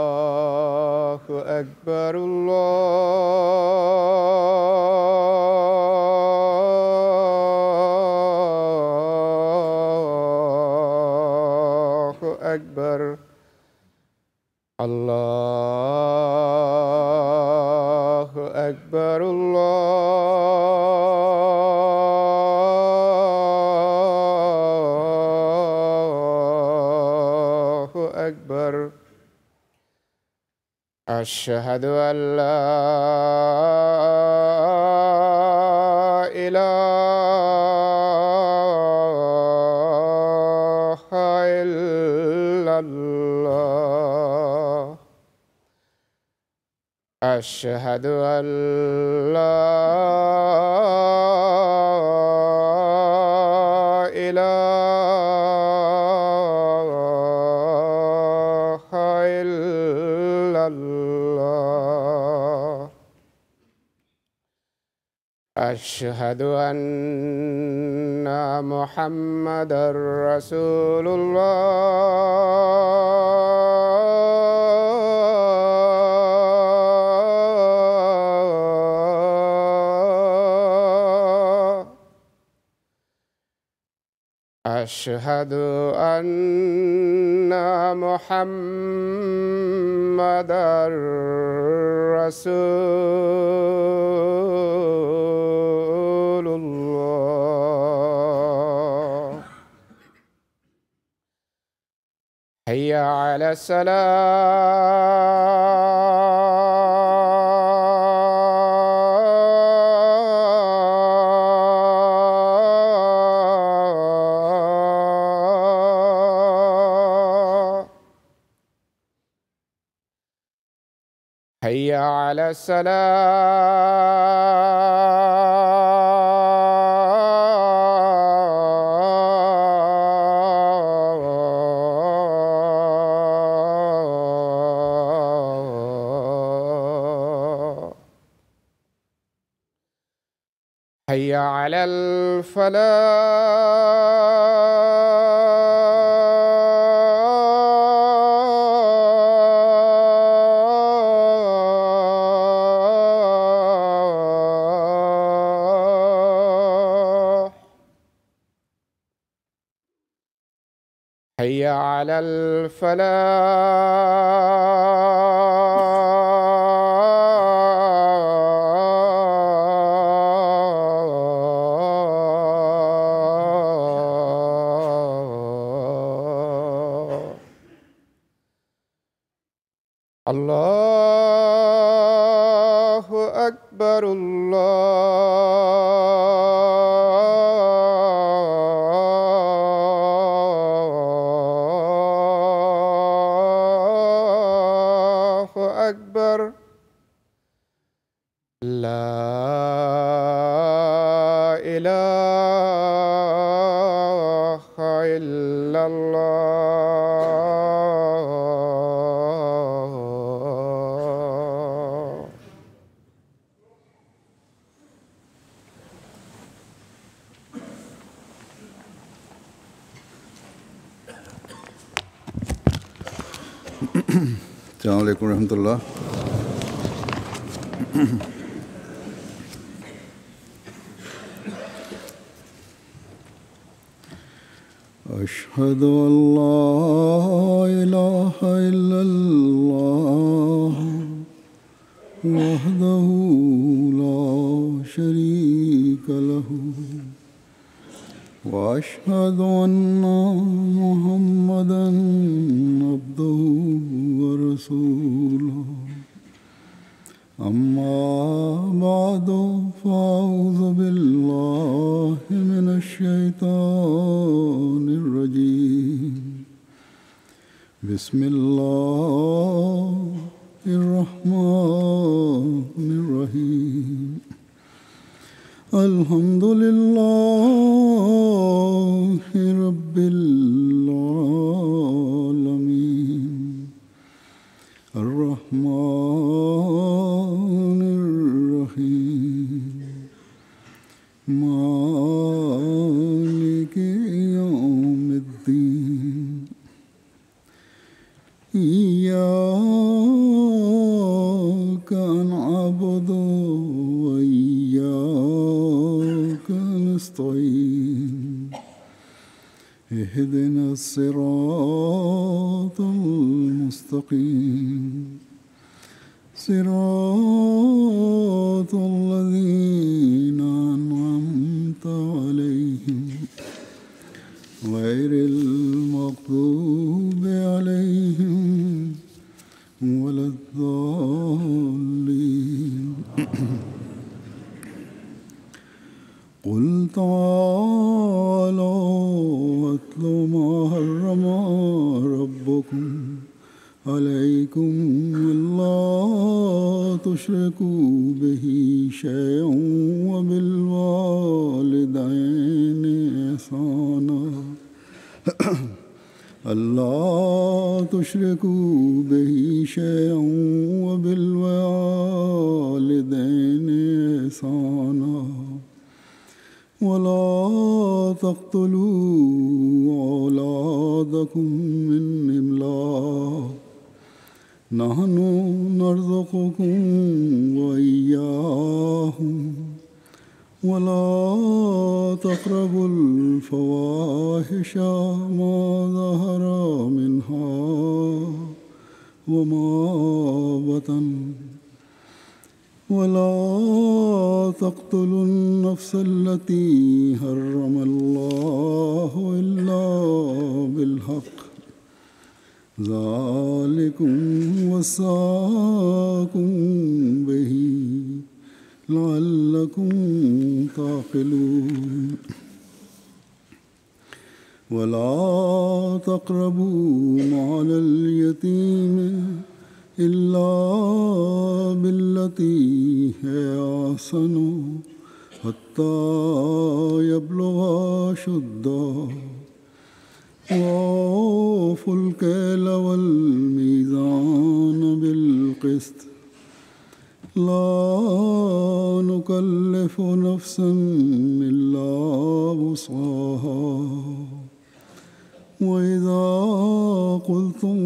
الله أكبر الله أكبر الله أكبر الله أكبر أشهد أن لا إله إلا الله أشهد أن لا إله إلا الله أشهد أن محمدًا رسول الله أشهد أن محمدًا رسول الله حي على الصلاة حي على الصلاة حي على الفلاح حي على الفلاح الله أكبر الله أكبر لا إله إلا الله السلام علیکم ورحمۃ اللہ. أشهد أن لا إله إلا الله وحده لا شريك له وأشهد أن محمدًا عبده ورسوله أما بعد فأعوذ بالله من الشيطان الرجيم بسم الله الرحمن الرحيم الحمد لله رب العالمين الرحمن الرحيم مالك يوم الدين إياك نعبد وإياك نستعين اهدنا الصراط المستقيم صراط الذين أنعمت عليهم غير المغضوب عليهم ولا الضالين قل تعالوا أتل ما حرم ربكم عليكم ألا تشركوا به شيئا وبالوالدين إحسانا ألا تشركوا به شيئا وبالوالدين إحسانا ولا تقتلوا أولادكم من إملاق نحن نرزقكم وإياهم ولا تقربوا الفواحش ما ظهر منها وما بطن ولا تقتلوا النفس التي حرم الله إلا بالحق ذلكم وصاكم به لعلكم تعقلون ولا تقربوا مال اليتيم إلا بالتي هي أحسن حتى يبلغ أشده وأوفوا الكيل والميزان بالقسط لا نكلف نفسا إلا وسعها وإذا قلتم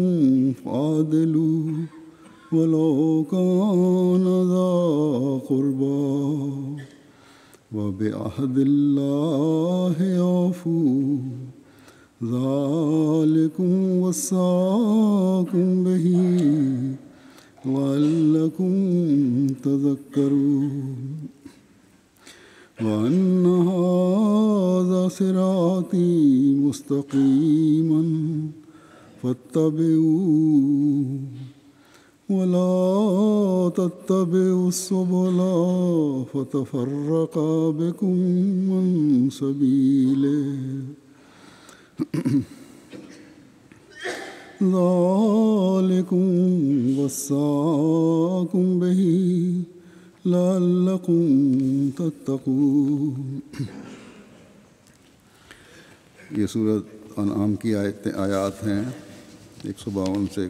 فعدلوا ولو كان ذا قربى وبعهد الله أوفوا ذلكم وصاكم به لعلكم تذكرون وأن هذا صراطي مستقيما فاتبعوه ولا تتبعوا السبل فتفرق بكم عن سبيله ذلكم وصاكم به لعلكم تتقون. یہ سورۃ انعام کی آیات ہیں 152 سے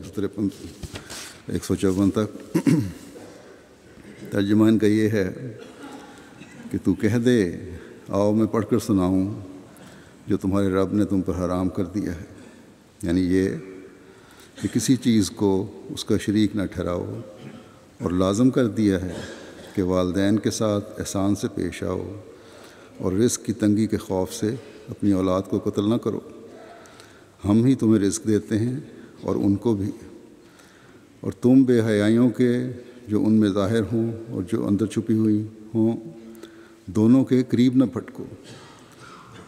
154 تک. ترجمہ ان کا یہ ہے کہ تو کہہ دے آؤ میں پڑھ کر سناؤں جو تمہارے رب نے تم پر حرام کر دیا ہے، یعنی یہ کہ کسی چیز کو اس کا شریک نہ ٹھہراؤ، اور لازم کر دیا ہے کہ والدین کے ساتھ احسان سے پیش آؤ، اور رزق کی تنگی کے خوف سے اپنی اولاد کو قتل نہ کرو. ہم ہی تمہیں رزق دیتے ہیں اور ان کو بھی، اور تم بے حیائیوں کے جو ان میں ظاہر ہوں اور جو اندر چھپی ہوئی ہوں دونوں کے قریب نہ پھٹکو،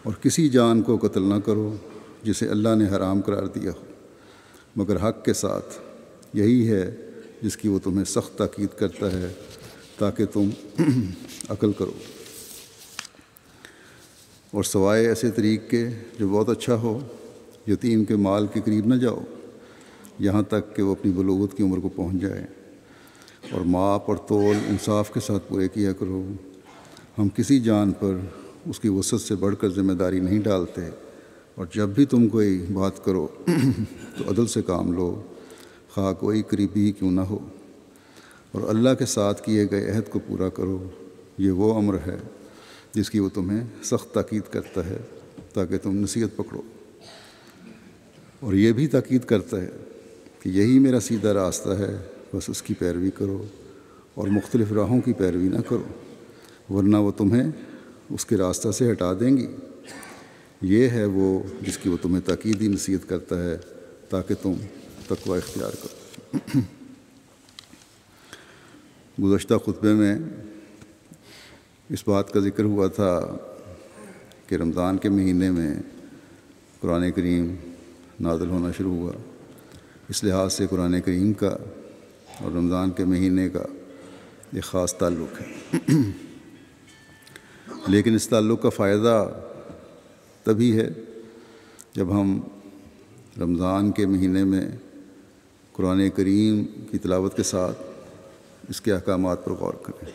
اور کسی جان کو قتل نہ کرو جسے اللہ نے حرام قرار دیا ہو مگر حق کے ساتھ. یہی ہے جس کی وہ تمہیں سخت تاکید کرتا ہے تاکہ تم عقل کرو. اور سوائے ایسے طریق کے جو بہت اچھا ہو، یتیم کے مال کے قریب نہ جاؤ یہاں تک کہ وہ اپنی بلوغت کی عمر کو پہنچ جائے، اور ماپ اور تول انصاف کے ساتھ پورے کیا کرو. ہم کسی جان پر اس کی وسعت سے بڑھ کر ذمہ داری نہیں ڈالتے، اور جب بھی تم کوئی بات کرو تو عدل سے کام لو، خواہ کوئی قریبی ہی کیوں نہ ہو، اور اللہ کے ساتھ کیے گئے عہد کو پورا کرو۔ یہ وہ امر ہے جس کی وہ تمہیں سخت تاکید کرتا ہے تاکہ تم نصیحت پکڑو، اور یہ بھی تاکید کرتا ہے کہ یہی میرا سیدھا راستہ ہے، بس اس کی پیروی کرو اور مختلف راہوں کی پیروی نہ کرو، ورنہ وہ تمہیں اس کے راستہ سے ہٹا دیں گی۔ یہ ہے وہ جس کی وہ تمہیں تاکیدی نصیحت کرتا ہے تاکہ تم تقوی اختیار کرو۔ گزشتہ خطبے میں اس بات کا ذکر ہوا تھا کہ رمضان کے مہینے میں قرآن کریم نازل ہونا شروع ہوا۔ اس لحاظ سے قرآن کریم کا اور رمضان کے مہینے کا ایک خاص تعلق ہے، لیکن اس تعلق کا فائدہ تبھی ہے جب ہم رمضان کے مہینے میں قرآن کریم کی تلاوت کے ساتھ اس کے احکامات پر غور کریں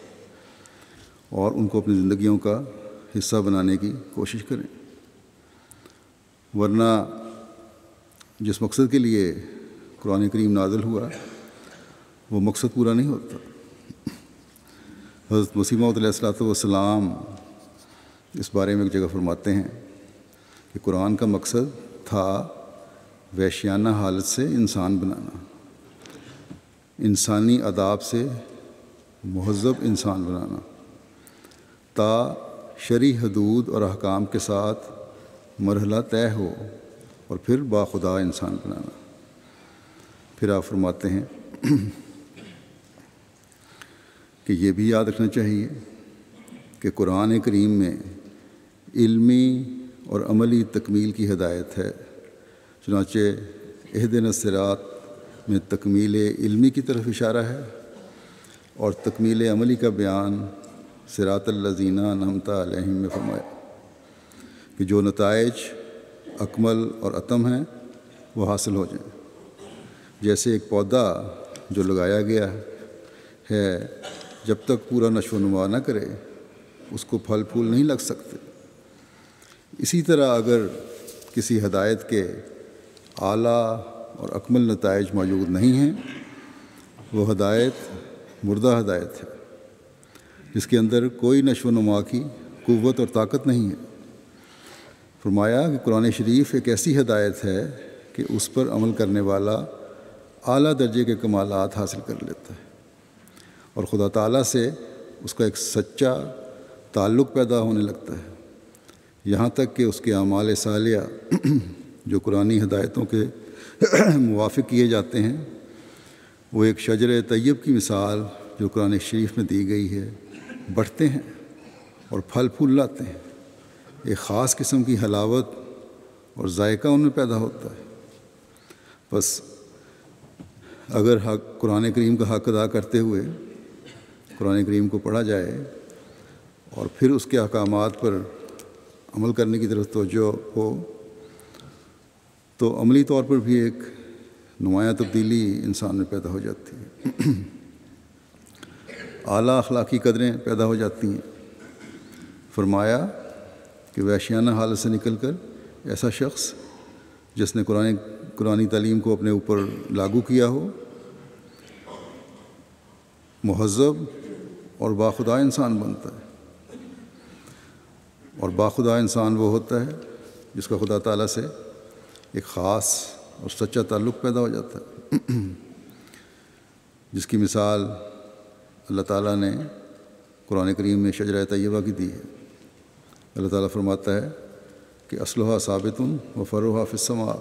اور ان کو اپنی زندگیوں کا حصہ بنانے کی کوشش کریں، ورنہ جس مقصد کے لیے قرآن کریم نازل ہوا وہ مقصد پورا نہیں ہوتا۔ حضرت مسیح موعود علیہ الصلوۃ والسلام اس بارے میں ایک جگہ فرماتے ہیں کہ قرآن کا مقصد تھا وحشیانہ حالت سے انسان بنانا، انسانی آداب سے مہذب انسان بنانا، تا شرعی حدود اور احکام کے ساتھ مرحلہ طے ہو اور پھر باخدا انسان بنانا۔ پھر آپ فرماتے ہیں کہ یہ بھی یاد رکھنا چاہیے کہ قرآن کریم میں علمی اور عملی تکمیل کی ہدایت ہے، چنانچہ اہدنا الصراط میں تکمیل علمی کی طرف اشارہ ہے، اور تکمیل عملی کا بیان صراط الذین انعمت علیہم میں فرمایا کہ جو نتائج اکمل اور اتم ہیں وہ حاصل ہو جائیں۔ جیسے ایک پودا جو لگایا گیا ہے جب تک پورا نشو و نما نہ کرے اس کو پھل پھول نہیں لگ سکتے، اسی طرح اگر کسی ہدایت کے اعلیٰ اور اکمل نتائج موجود نہیں ہیں وہ ہدایت مردہ ہدایت ہے جس کے اندر کوئی نشو و نما کی قوت اور طاقت نہیں ہے۔ فرمایا کہ قرآن شریف ایک ایسی ہدایت ہے کہ اس پر عمل کرنے والا اعلیٰ درجے کے کمالات حاصل کر لیتا ہے اور خدا تعالیٰ سے اس کا ایک سچا تعلق پیدا ہونے لگتا ہے، یہاں تک کہ اس کے اعمال صالحہ جو قرآنی ہدایتوں کے موافق کیے جاتے ہیں وہ ایک شجر طیب کی مثال جو قرآن شریف میں دی گئی ہے بڑھتے ہیں اور پھل پھول لاتے ہیں، ایک خاص قسم کی حلاوت اور ذائقہ ان میں پیدا ہوتا ہے۔ بس اگر قرآن کریم کا حق ادا کرتے ہوئے قرآن کریم کو پڑھا جائے اور پھر اس کے احکامات پر عمل کرنے کی طرف توجہ ہو تو عملی طور پر بھی ایک نمایاں تبدیلی انسان میں پیدا ہو جاتی ہے، اعلیٰ اخلاقی قدریں پیدا ہو جاتی ہیں۔ فرمایا کہ وحشیانہ حالت سے نکل کر ایسا شخص جس نے قرآنی تعلیم کو اپنے اوپر لاگو کیا ہو مہذب اور باخدا انسان بنتا ہے، اور باخدا انسان وہ ہوتا ہے جس کا خدا تعالیٰ سے ایک خاص اور سچا تعلق پیدا ہو جاتا ہے، جس کی مثال اللہ تعالیٰ نے قرآن کریم میں شجرہ طیبہ کی دی ہے۔ اللہ تعالیٰ فرماتا ہے کہ اصلھا ثابت و فروعھا فی السماء،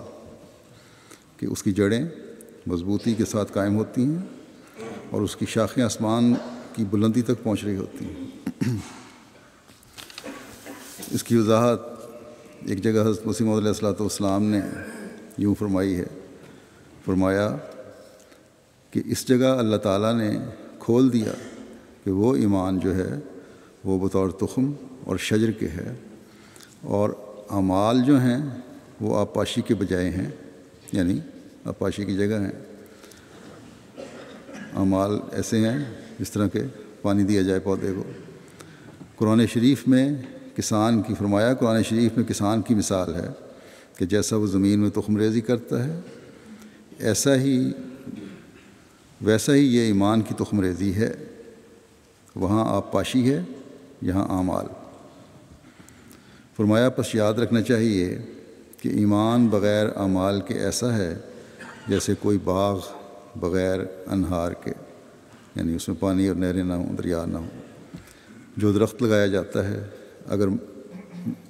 کہ اس کی جڑیں مضبوطی کے ساتھ قائم ہوتی ہیں اور اس کی شاخیں آسمان کی بلندی تک پہنچ رہی ہوتی ہیں۔ اس کی وضاحت ایک جگہ حضرت مسیح موعود علیہ الصلوۃ والسلام نے یوں فرمائی ہے، فرمایا کہ اس جگہ اللہ تعالیٰ نے کھول دیا کہ وہ ایمان جو ہے وہ بطور تخم اور شجر کے ہے، اور اعمال جو ہیں وہ آبپاشی کے بجائے ہیں، یعنی آبپاشی کی جگہ ہیں۔ اعمال ایسے ہیں جس طرح کہ پانی دیا جائے پودے کو، قرآن شریف میں کسان کی فرمایا، قرآن شریف میں کسان کی مثال ہے کہ جیسا وہ زمین میں تخم ریزی کرتا ہے ویسا ہی یہ ایمان کی تخم ریزی ہے، وہاں آپ پاشی ہے، یہاں اعمال۔ فرمایا پس یاد رکھنا چاہیے کہ ایمان بغیر اعمال کے ایسا ہے جیسے کوئی باغ بغیر انہار کے، یعنی اس میں پانی اور نہریں نہ ہوں، دریا نہ ہوں۔ جو درخت لگایا جاتا ہے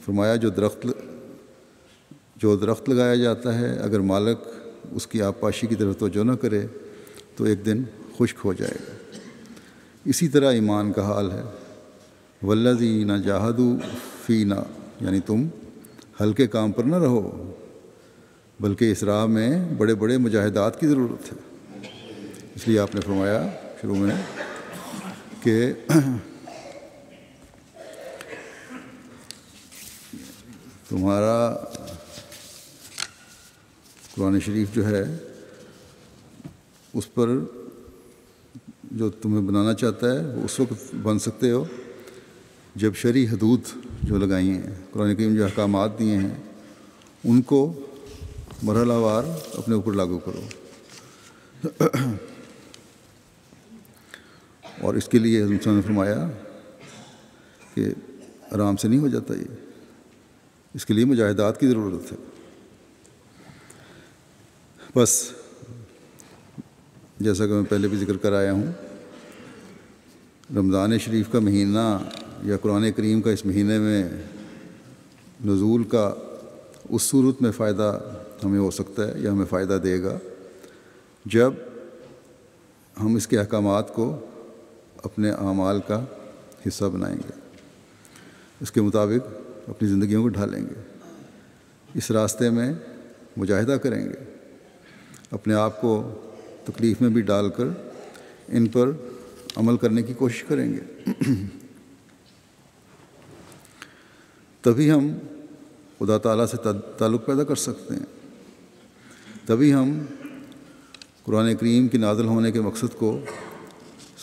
فرمایا جو درخت لگایا جاتا ہے اگر مالک اس کی آبپاشی کی طرف توجہ نہ کرے تو ایک دن خشک ہو جائے گا۔ اسی طرح ایمان کا حال ہے، والذین جاہدوا فینا، یعنی تم ہلکے کام پر نہ رہو بلکہ اس راہ میں بڑے بڑے مجاہدات کی ضرورت ہے۔ اس لیے آپ نے فرمایا شروع میں کہ تمہارا قرآن شریف جو ہے اس پر جو تمہیں بنانا چاہتا ہے وہ اس وقت بن سکتے ہو جب شرعی حدود جو لگائی ہیں، قرآن کریم جو احکامات دیے ہیں ان کو مرحلہ وار اپنے اوپر لاگو کرو۔ اور اس کے لیے حضرت نے فرمایا کہ آرام سے نہیں ہو جاتا، اس کے لیے مجاہدات کی ضرورت ہے۔ بس جیسا کہ میں پہلے بھی ذکر کر آیا ہوں، رمضان شریف کا مہینہ یا قرآن کریم کا اس مہینے میں نزول کا اس صورت میں فائدہ ہمیں ہو سکتا ہے یا ہمیں فائدہ دے گا جب ہم اس کے احکامات کو اپنے اعمال کا حصہ بنائیں گے، اس کے مطابق اپنی زندگیوں کو ڈھالیں گے، اس راستے میں مجاہدہ کریں گے، اپنے آپ کو تکلیف میں بھی ڈال کر ان پر عمل کرنے کی کوشش کریں گے۔ تبھی ہم خدا تعالیٰ سے تعلق پیدا کر سکتے ہیں، تبھی ہم قرآن کریم کی نازل ہونے کے مقصد کو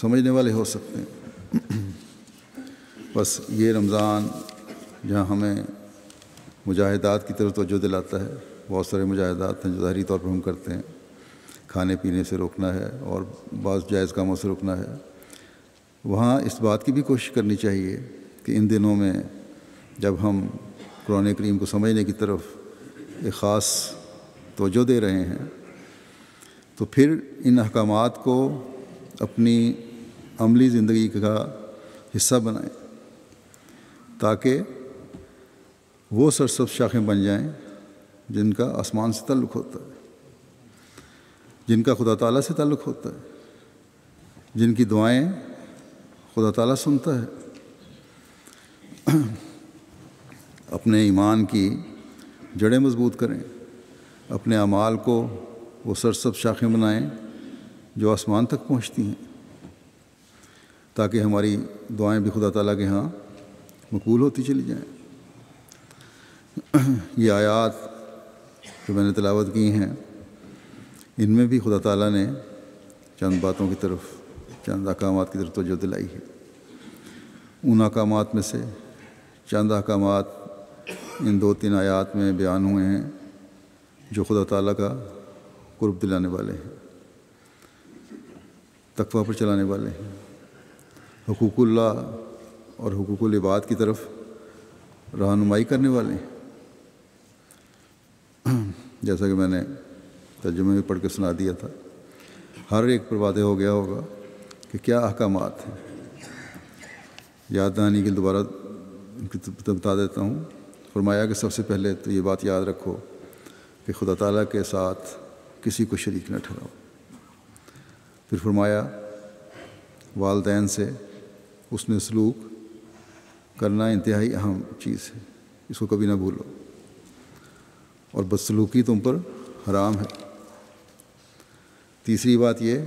سمجھنے والے ہو سکتے ہیں۔ بس یہ رمضان جہاں ہمیں مجاہدات کی طرف توجہ دلاتا ہے، بہت سارے مجاہدات ہیں جو ظاہری طور پر ہم کرتے ہیں، کھانے پینے سے روکنا ہے اور بعض جائز کاموں سے روکنا ہے، وہاں اس بات کی بھی کوشش کرنی چاہیے کہ ان دنوں میں جب ہم قرآن کریم کو سمجھنے کی طرف ایک خاص توجہ دے رہے ہیں تو پھر ان احکامات کو اپنی عملی زندگی کا حصہ بنائیں تاکہ وہ سرسبز شاخیں بن جائیں جن کا آسمان سے تعلق ہوتا ہے، جن کا خدا تعالیٰ سے تعلق ہوتا ہے، جن کی دعائیں خدا تعالیٰ سنتا ہے۔ اپنے ایمان کی جڑیں مضبوط کریں، اپنے اعمال کو وہ سرسبز شاخیں بنائیں جو آسمان تک پہنچتی ہیں تاکہ ہماری دعائیں بھی خدا تعالیٰ کے ہاں مقبول ہوتی چلی جائیں۔ یہ آیات جو میں نے تلاوت کی ہیں ان میں بھی خدا تعالیٰ نے چند باتوں کی طرف، چند احکامات کی طرف توجہ دلائی ہے۔ ان احکامات میں سے چند احکامات ان 2-3 آیات میں بیان ہوئے ہیں جو خدا تعالیٰ کا قرب دلانے والے ہیں، تقویٰ پر چلانے والے ہیں، حقوق اللہ اور حقوق العباد کی طرف رہنمائی کرنے والے ہیں۔ جیسا کہ میں نے ترجمے میں پڑھ کے سنا دیا تھا، ہر ایک پر واضح ہو گیا ہوگا کہ کیا احکامات ہیں۔ یاد دہانی کے دوبارہ بتا دیتا ہوں۔ فرمایا کہ سب سے پہلے تو یہ بات یاد رکھو کہ خدا تعالیٰ کے ساتھ کسی کو شریک نہ ٹھہراؤ۔ پھر فرمایا والدین سے حسن سلوک کرنا انتہائی اہم چیز ہے، اس کو کبھی نہ بھولو، اور بدسلوکی تم پر حرام ہے۔ تیسری بات یہ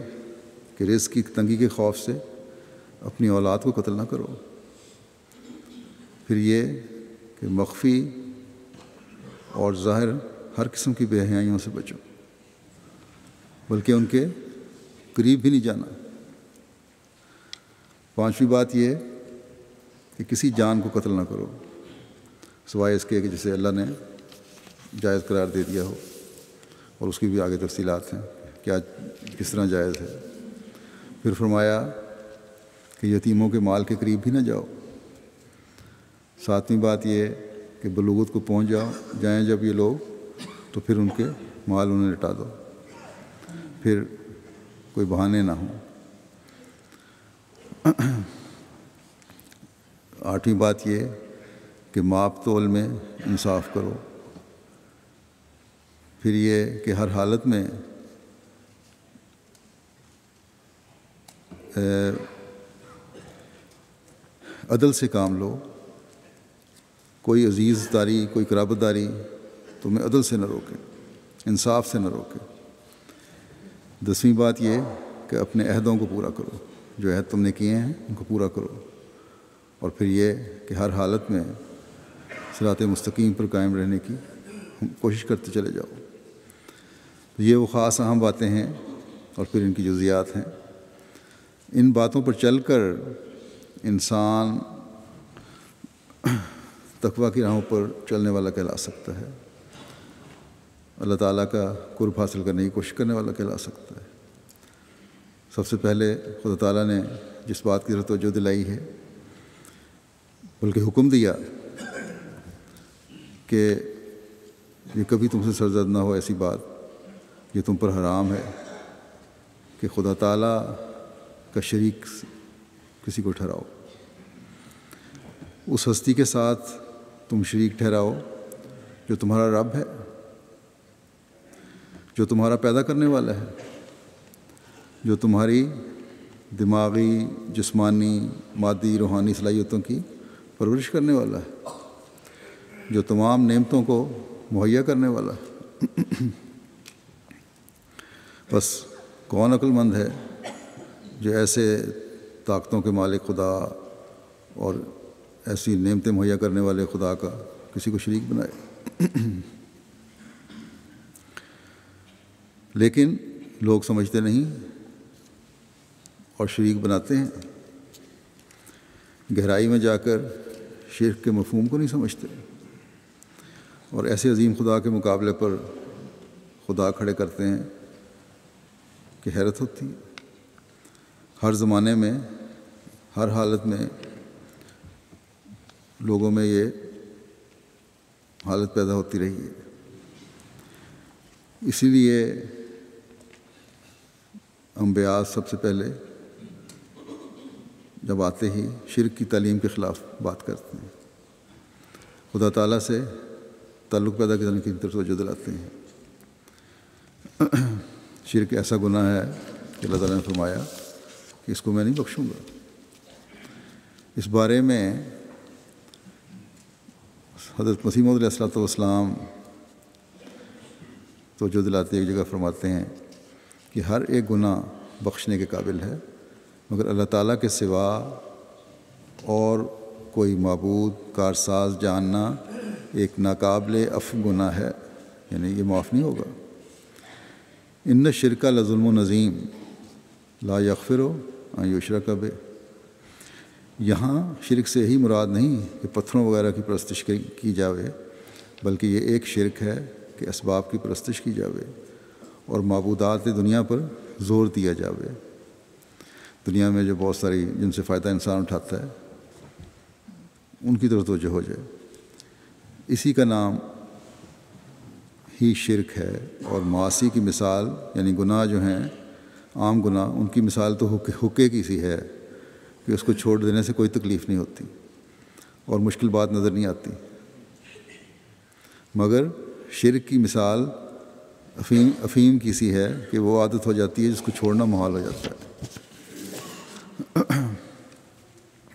کہ رزق کی تنگی کے خوف سے اپنی اولاد کو قتل نہ کرو۔ پھر یہ کہ مخفی اور ظاہر ہر قسم کی بے حیائیوں سے بچو، بلکہ ان کے قریب بھی نہیں جانا۔ پانچویں بات یہ کہ کسی جان کو قتل نہ کرو سوائے اس کے کہ جسے اللہ نے جائز قرار دے دیا ہو، اور اس کی بھی آگے تفصیلات ہیں کیا کس طرح جائز ہے۔ پھر فرمایا کہ یتیموں کے مال کے قریب بھی نہ جاؤ۔ ساتویں بات یہ کہ بلوغت کو پہنچ جائیں جب یہ لوگ تو پھر ان کے مال انہیں لٹا دو، پھر کوئی بہانے نہ ہوں۔ آٹھویں بات یہ کہ ماپ تول میں انصاف کرو۔ پھر یہ کہ ہر حالت میں عدل سے کام لو، کوئی عزیز داری کوئی قرابت داری تمہیں عدل سے نہ روکے، انصاف سے نہ روکے۔ 10ویں بات یہ کہ اپنے عہدوں کو پورا کرو، جو عہد تم نے کیے ہیں ان کو پورا کرو۔ اور پھر یہ کہ ہر حالت میں صراط مستقیم پر قائم رہنے کی کوشش کرتے چلے جاؤ۔ یہ وہ خاص اہم باتیں ہیں، اور پھر ان کی جزیات ہیں۔ ان باتوں پر چل کر انسان تقویٰ کی راہوں پر چلنے والا کہلا سکتا ہے، اللہ تعالیٰ کا قرب حاصل کرنے کی کوشش کرنے والا کہلا سکتا ہے۔ سب سے پہلے خدا تعالیٰ نے جس بات کی توجہ دلائی ہے، بلکہ حکم دیا کہ یہ کبھی تم سے سرزد نہ ہو ایسی بات یہ تم پر حرام ہے کہ خدا تعالیٰ کا شریک کسی کو ٹھہراؤ، اس ہستی کے ساتھ تم شریک ٹھہراؤ جو تمہارا رب ہے، جو تمہارا پیدا کرنے والا ہے، جو تمہاری دماغی، جسمانی، مادی، روحانی صلاحیتوں کی پرورش کرنے والا ہے، جو تمام نعمتوں کو مہیا کرنے والا ہے۔ بس کون عقل مند ہے جو ایسے طاقتوں کے مالک خدا اور ایسی نعمتیں مہیا کرنے والے خدا کا کسی کو شریک بنائے؟ لیکن لوگ سمجھتے نہیں اور شریک بناتے ہیں، گہرائی میں جا کر شرک کے مفہوم کو نہیں سمجھتے، اور ایسے عظیم خدا کے مقابلے پر خدا کھڑے کرتے ہیں کہ حیرت ہوتی ہے۔ ہر زمانے میں، ہر حالت میں لوگوں میں یہ حالت پیدا ہوتی رہی ہے۔ اسی لیے انبیاء سب سے پہلے جب آتے ہی شرک کی تعلیم کے خلاف بات کرتے ہیں، خدا تعالیٰ سے تعلق پیدا کرنے کی طرف توجہ دلاتے ہیں۔ شرک ایسا گناہ ہے کہ اللہ تعالیٰ نے فرمایا کہ اس کو میں نہیں بخشوں گا۔ اس بارے میں حضرت مسیح موعود علیہ السلام توجہ دلاتے ایک جگہ فرماتے ہیں کہ ہر ایک گناہ بخشنے کے قابل ہے، مگر اللہ تعالیٰ کے سوا اور کوئی معبود کارساز جاننا ایک ناقابل عفو گناہ ہے، یعنی یہ معاف نہیں ہوگا۔ ان الشرک لظلم عظیم لا یغفر ان یشرک بہ۔ یہاں شرک سے ہی مراد نہیں کہ پتھروں وغیرہ کی پرستش کی جاوے، بلکہ یہ ایک شرک ہے کہ اسباب کی پرستش کی جاوے اور معبودات دنیا پر زور دیا جاوے۔ دنیا میں جو بہت ساری جن سے فائدہ انسان اٹھاتا ہے ان کی طرف توجہ ہو جائے، اسی کا نام ہی شرک ہے۔ اور معاصی کی مثال یعنی گناہ جو ہیں عام گناہ، ان کی مثال تو حقے کی سی ہے کہ اس کو چھوڑ دینے سے کوئی تکلیف نہیں ہوتی اور مشکل بات نظر نہیں آتی، مگر شرک کی مثال افیم کی سی ہے کہ وہ عادت ہو جاتی ہے جس کو چھوڑنا محال ہو جاتا ہے۔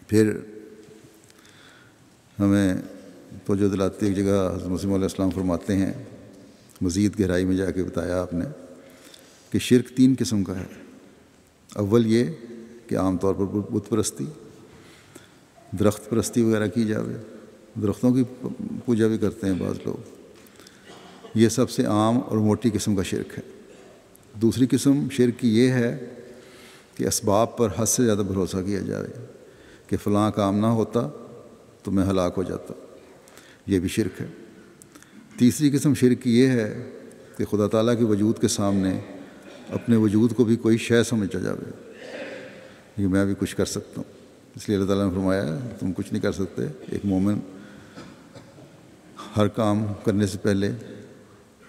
پھر ہمیں توجہ دلاتے ایک جگہ حضرت مسیح علیہ السلام فرماتے ہیں، مزید گہرائی میں جا کے بتایا آپ نے کہ شرک 3 قسم کا ہے۔ اول یہ کہ عام طور پر بت پرستی، درخت پرستی وغیرہ کی جاوے، درختوں کی پوجا بھی کرتے ہیں بعض لوگ، یہ سب سے عام اور موٹی قسم کا شرک ہے۔ دوسری قسم شرک کی یہ ہے کہ اسباب پر حد سے زیادہ بھروسہ کیا جائے کہ فلاں کام نہ ہوتا تو میں ہلاک ہو جاتا. یہ بھی شرک ہے. تیسری قسم شرک کی یہ ہے کہ خدا تعالیٰ کے وجود کے سامنے اپنے وجود کو بھی کوئی شے سمجھا جاوے کہ میں بھی کچھ کر سکتا ہوں. اس لیے اللہ تعالیٰ نے فرمایا تم کچھ نہیں کر سکتے. ایک مومن ہر کام کرنے سے پہلے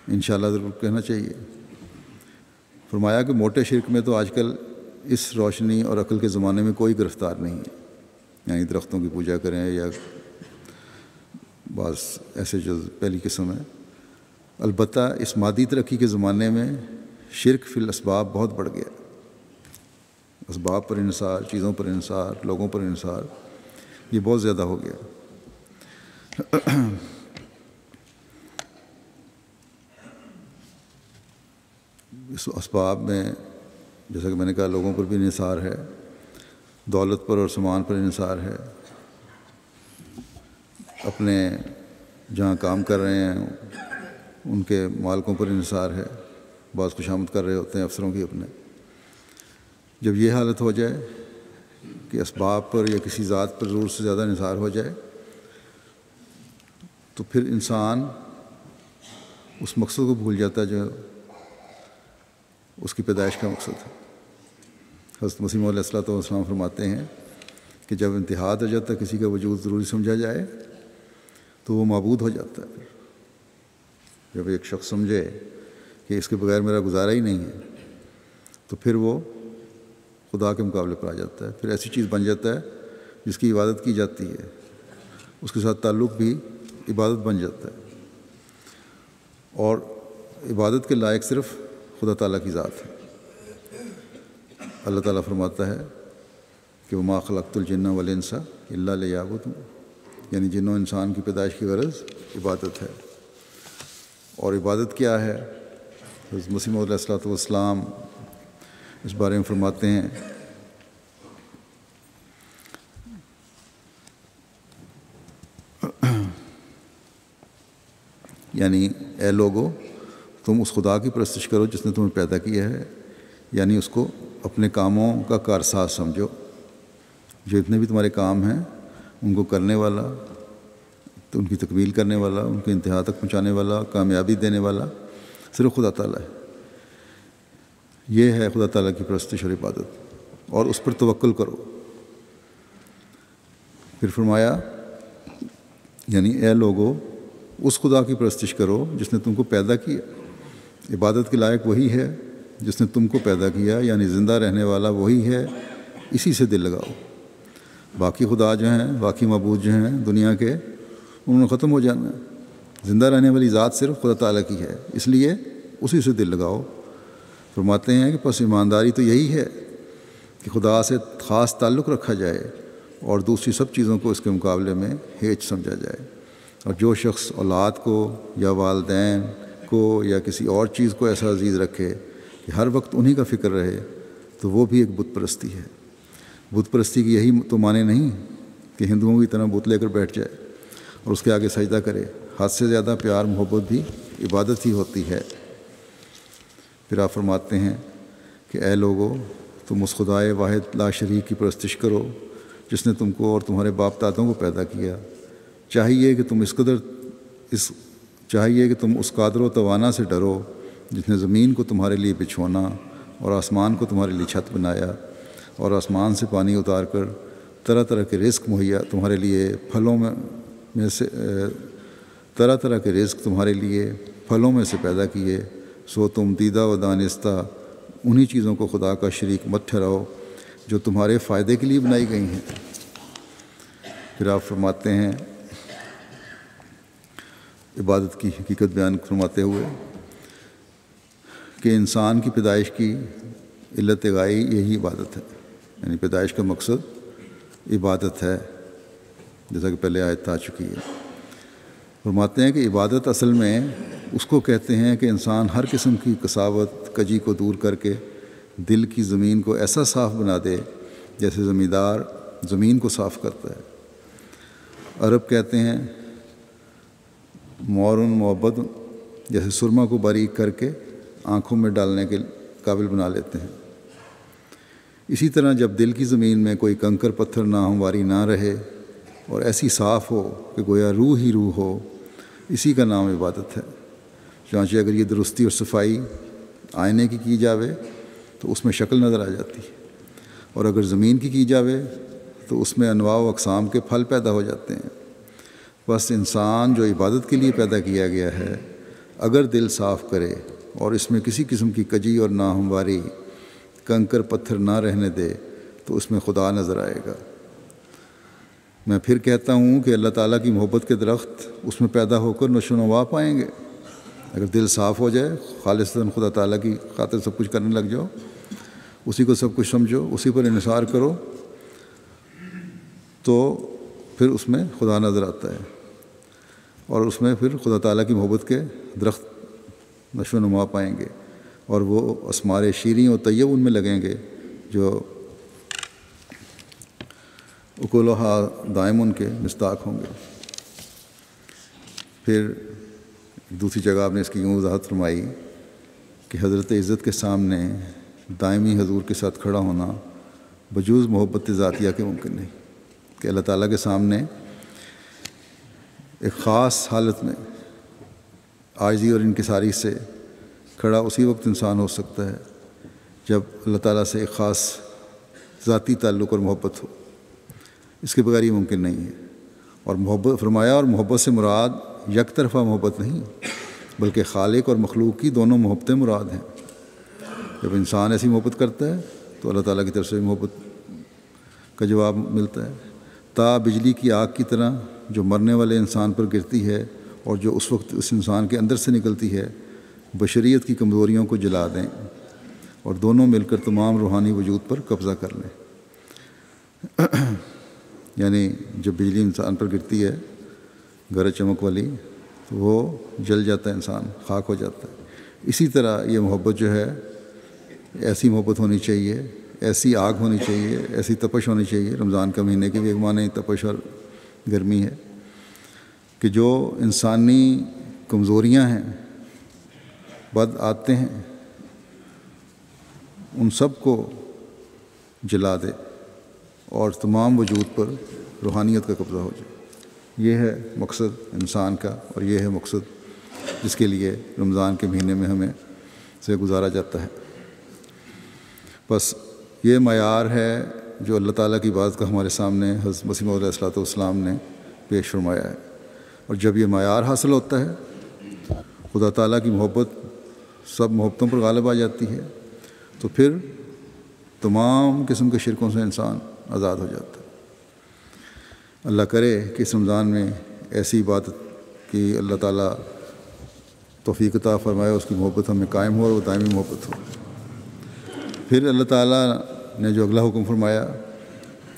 انشاءاللہ ضرور کہنا چاہیے. فرمایا کہ موٹے شرک میں تو آج کل اس روشنی اور عقل کے زمانے میں کوئی گرفتار نہیں ہے. یعنی درختوں کی پوجا کریں یا بعض ایسے جو پہلی قسم ہے. البتہ اس مادی ترقی کے زمانے میں شرک فی الاسباب بہت بڑھ گیا. اسباب پر انحصار، چیزوں پر انحصار، لوگوں پر انحصار، یہ بہت زیادہ ہو گیا. اس اسباب میں جیسا کہ میں نے کہا لوگوں پر بھی انحصار ہے، دولت پر اور سامان پر انحصار ہے، اپنے جہاں کام کر رہے ہیں ان کے مالکوں پر انحصار ہے. بعض خوشامد کر رہے ہوتے ہیں افسروں کی اپنے. جب یہ حالت ہو جائے کہ اسباب پر یا کسی ذات پر ضرورت سے زیادہ انحصار ہو جائے تو پھر انسان اس مقصد کو بھول جاتا ہے جو اس کی پیدائش کا مقصد ہے. حضرت مسیح موعود علیہ السلام فرماتے ہیں کہ جب انتہا آ جاتا ہے کسی کا وجود ضروری سمجھا جائے تو وہ معبود ہو جاتا ہے. پھر جب ایک شخص سمجھے کہ اس کے بغیر میرا گزارا ہی نہیں ہے تو پھر وہ خدا کے مقابلے پر آ جاتا ہے. پھر ایسی چیز بن جاتا ہے جس کی عبادت کی جاتی ہے، اس کے ساتھ تعلق بھی عبادت بن جاتا ہے. اور عبادت کے لائق صرف خدا تعالیٰ کی ذات ہے. اللہ تعالیٰ فرماتا ہے کہ وما خلقت الجن والانس الا لیعبدون، یعنی جن و انسان کی پیدائش کی غرض عبادت ہے. اور عبادت کیا ہے؟ حضرت مسیح موعود علیہ السلام اس بارے میں فرماتے ہیں یعنی اے لوگو تم اس خدا کی پرستش کرو جس نے تمہیں پیدا کیا ہے، یعنی اس کو اپنے کاموں کا کارساز سمجھو. جو اتنے بھی تمہارے کام ہیں ان کو کرنے والا، تو ان کی تکمیل کرنے والا، ان کے انتہا تک پہنچانے والا، کامیابی دینے والا صرف خدا تعالیٰ ہے. یہ ہے خدا تعالیٰ کی پرستش اور عبادت، اور اس پر توکل کرو. پھر فرمایا یعنی اے لوگو اس خدا کی پرستش کرو جس نے تم کو پیدا کیا. عبادت کے لائق وہی ہے جس نے تم کو پیدا کیا، یعنی زندہ رہنے والا وہی ہے، اسی سے دل لگاؤ. باقی خدا جو ہیں، باقی معبود جو ہیں دنیا کے، انہوں نے ختم ہو جانا ہے. زندہ رہنے والی ذات صرف خدا تعالیٰ کی ہے، اس لیے اسی سے دل لگاؤ. فرماتے ہیں کہ پس ایمانداری تو یہی ہے کہ خدا سے خاص تعلق رکھا جائے اور دوسری سب چیزوں کو اس کے مقابلے میں ہیچ سمجھا جائے. اور جو شخص اولاد کو یا والدین کو یا کسی اور چیز کو ایسا عزیز رکھے کہ ہر وقت انہی کا فکر رہے تو وہ بھی ایک بت پرستی ہے. بت پرستی کی یہی تو معنی نہیں کہ ہندوؤں کی طرح بت لے کر بیٹھ جائے اور اس کے آگے سجدہ کرے. حد سے زیادہ پیار محبت بھی عبادت ہی ہوتی ہے. پھر آپ فرماتے ہیں کہ اے لوگو تم اس خدائے واحد لا شریک کی پرستش کرو جس نے تم کو اور تمہارے باپ دادوں کو پیدا کیا. چاہیے کہ تم اس قادر و توانا سے ڈرو جس نے زمین کو تمہارے لیے بچھونا اور آسمان کو تمہارے لیے چھت بنایا اور آسمان سے پانی اتار کر طرح طرح کے رزق مہیا تمہارے لیے طرح طرح کے رزق تمہارے لیے پھلوں میں سے پیدا کیے. سو تم دیدہ و دانستہ انہی چیزوں کو خدا کا شریک مت ٹھہراؤ جو تمہارے فائدے کے لیے بنائی گئی ہیں. پھر آپ فرماتے ہیں عبادت کی حقیقت بیان فرماتے ہوئے کہ انسان کی پیدائش کی علت غائی یہی عبادت ہے. یعنی پیدائش کا مقصد عبادت ہے، جیسا کہ پہلے آیت آ چکی ہے. فرماتے ہیں کہ عبادت اصل میں اس کو کہتے ہیں کہ انسان ہر قسم کی کساوت کجی کو دور کر کے دل کی زمین کو ایسا صاف بنا دے جیسے زمیندار زمین کو صاف کرتا ہے. عرب کہتے ہیں مورن محبت، جیسے سرما کو باریک کر کے آنکھوں میں ڈالنے کے قابل بنا لیتے ہیں. اسی طرح جب دل کی زمین میں کوئی کنکر پتھر ناہمواری نہ رہے اور ایسی صاف ہو کہ گویا روح ہی روح ہو، اسی کا نام عبادت ہے۔ چنانچہ اگر یہ درستی اور صفائی آئینے کی جاوے تو اس میں شکل نظر آ جاتی ہے، اور اگر زمین کی جاوے تو اس میں انواع و اقسام کے پھل پیدا ہو جاتے ہیں۔ بس انسان جو عبادت کے لیے پیدا کیا گیا ہے، اگر دل صاف کرے اور اس میں کسی قسم کی کجی اور ناہمواری، کنکر پتھر نہ رہنے دے، تو اس میں خدا نظر آئے گا۔ میں پھر کہتا ہوں کہ اللہ تعالیٰ کی محبت کے درخت اس میں پیدا ہو کر نشو و نما پائیں گے۔ اگر دل صاف ہو جائے، خالصتاً خدا تعالیٰ کی خاطر سب کچھ کرنے لگ جاؤ، اسی کو سب کچھ سمجھو، اسی پر انحصار کرو، تو پھر اس میں خدا نظر آتا ہے، اور اس میں پھر خدا تعالیٰ کی محبت کے درخت نشو و نما پائیں گے، اور وہ اسمار شیریں اور طیب ان میں لگیں گے جو اکلہا دائم ان کے مصداق ہوں گے۔ پھر دوسری جگہ آپ نے اس کی یوں وضاحت فرمائی کہ حضرت عزت کے سامنے دائمی حضور کے ساتھ کھڑا ہونا بجوز محبت ذاتیہ کے ممکن نہیں، کہ اللہ تعالیٰ کے سامنے ایک خاص حالت میں عاجزی اور انکساری سے کھڑا اسی وقت انسان ہو سکتا ہے جب اللہ تعالیٰ سے ایک خاص ذاتی تعلق اور محبت ہو، اس کے بغیر یہ ممکن نہیں ہے۔ اور محبت فرمایا، اور محبت سے مراد یک طرفہ محبت نہیں، بلکہ خالق اور مخلوق کی دونوں محبتیں مراد ہیں۔ جب انسان ایسی محبت کرتا ہے تو اللہ تعالیٰ کی طرف سے محبت کا جواب ملتا ہے۔ تا بجلی کی آگ کی طرح جو مرنے والے انسان پر گرتی ہے اور جو اس وقت اس انسان کے اندر سے نکلتی ہے، بشریت کی کمزوریوں کو جلا دیں اور دونوں مل کر تمام روحانی وجود پر قبضہ کر لیں۔ یعنی جب بجلی انسان پر گرتی ہے گرج چمک والی، تو وہ جل جاتا ہے، انسان خاک ہو جاتا ہے۔ اسی طرح یہ محبت جو ہے، ایسی محبت ہونی چاہیے، ایسی آگ ہونی چاہیے، ایسی تپش ہونی چاہیے۔ رمضان کا مہینے کی بھی ایک معنی تپش اور گرمی ہے، کہ جو انسانی کمزوریاں ہیں، بد عادتیں ہیں، ان سب کو جلا دے اور تمام وجود پر روحانیت کا قبضہ ہو جائے۔ یہ ہے مقصد انسان کا، اور یہ ہے مقصد جس کے لیے رمضان کے مہینے میں ہمیں سے گزارا جاتا ہے۔ بس یہ معیار ہے جو اللہ تعالیٰ کی بات کا ہمارے سامنے حضرت مسیح موعود علیہ الصلوۃ والسلام نے پیش فرمایا ہے، اور جب یہ معیار حاصل ہوتا ہے، خدا تعالیٰ کی محبت سب محبتوں پر غالب آ جاتی ہے، تو پھر تمام قسم کے شرکوں سے انسان آزاد ہو جاتا ہے۔ اللہ کرے کہ اس رمضان میں ایسی عبادت کی اللہ تعالیٰ توفیق عطا فرمائے، اس کی محبت ہمیں قائم ہو اور وہ دائمی محبت ہو۔ پھر اللہ تعالیٰ نے جو اگلا حکم فرمایا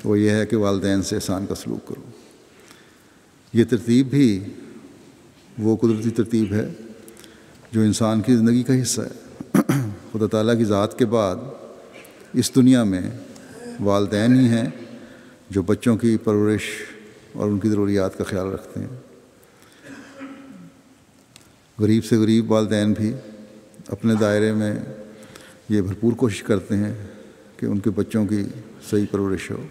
وہ یہ ہے کہ والدین سے احسان کا سلوک کرو۔ یہ ترتیب بھی وہ قدرتی ترتیب ہے جو انسان کی زندگی کا حصہ ہے۔ خدا تعالیٰ کی ذات کے بعد اس دنیا میں والدین ہی ہیں جو بچوں کی پرورش اور ان کی ضروریات کا خیال رکھتے ہیں۔ غریب سے غریب والدین بھی اپنے دائرے میں یہ بھرپور کوشش کرتے ہیں کہ ان کے بچوں کی صحیح پرورش ہو،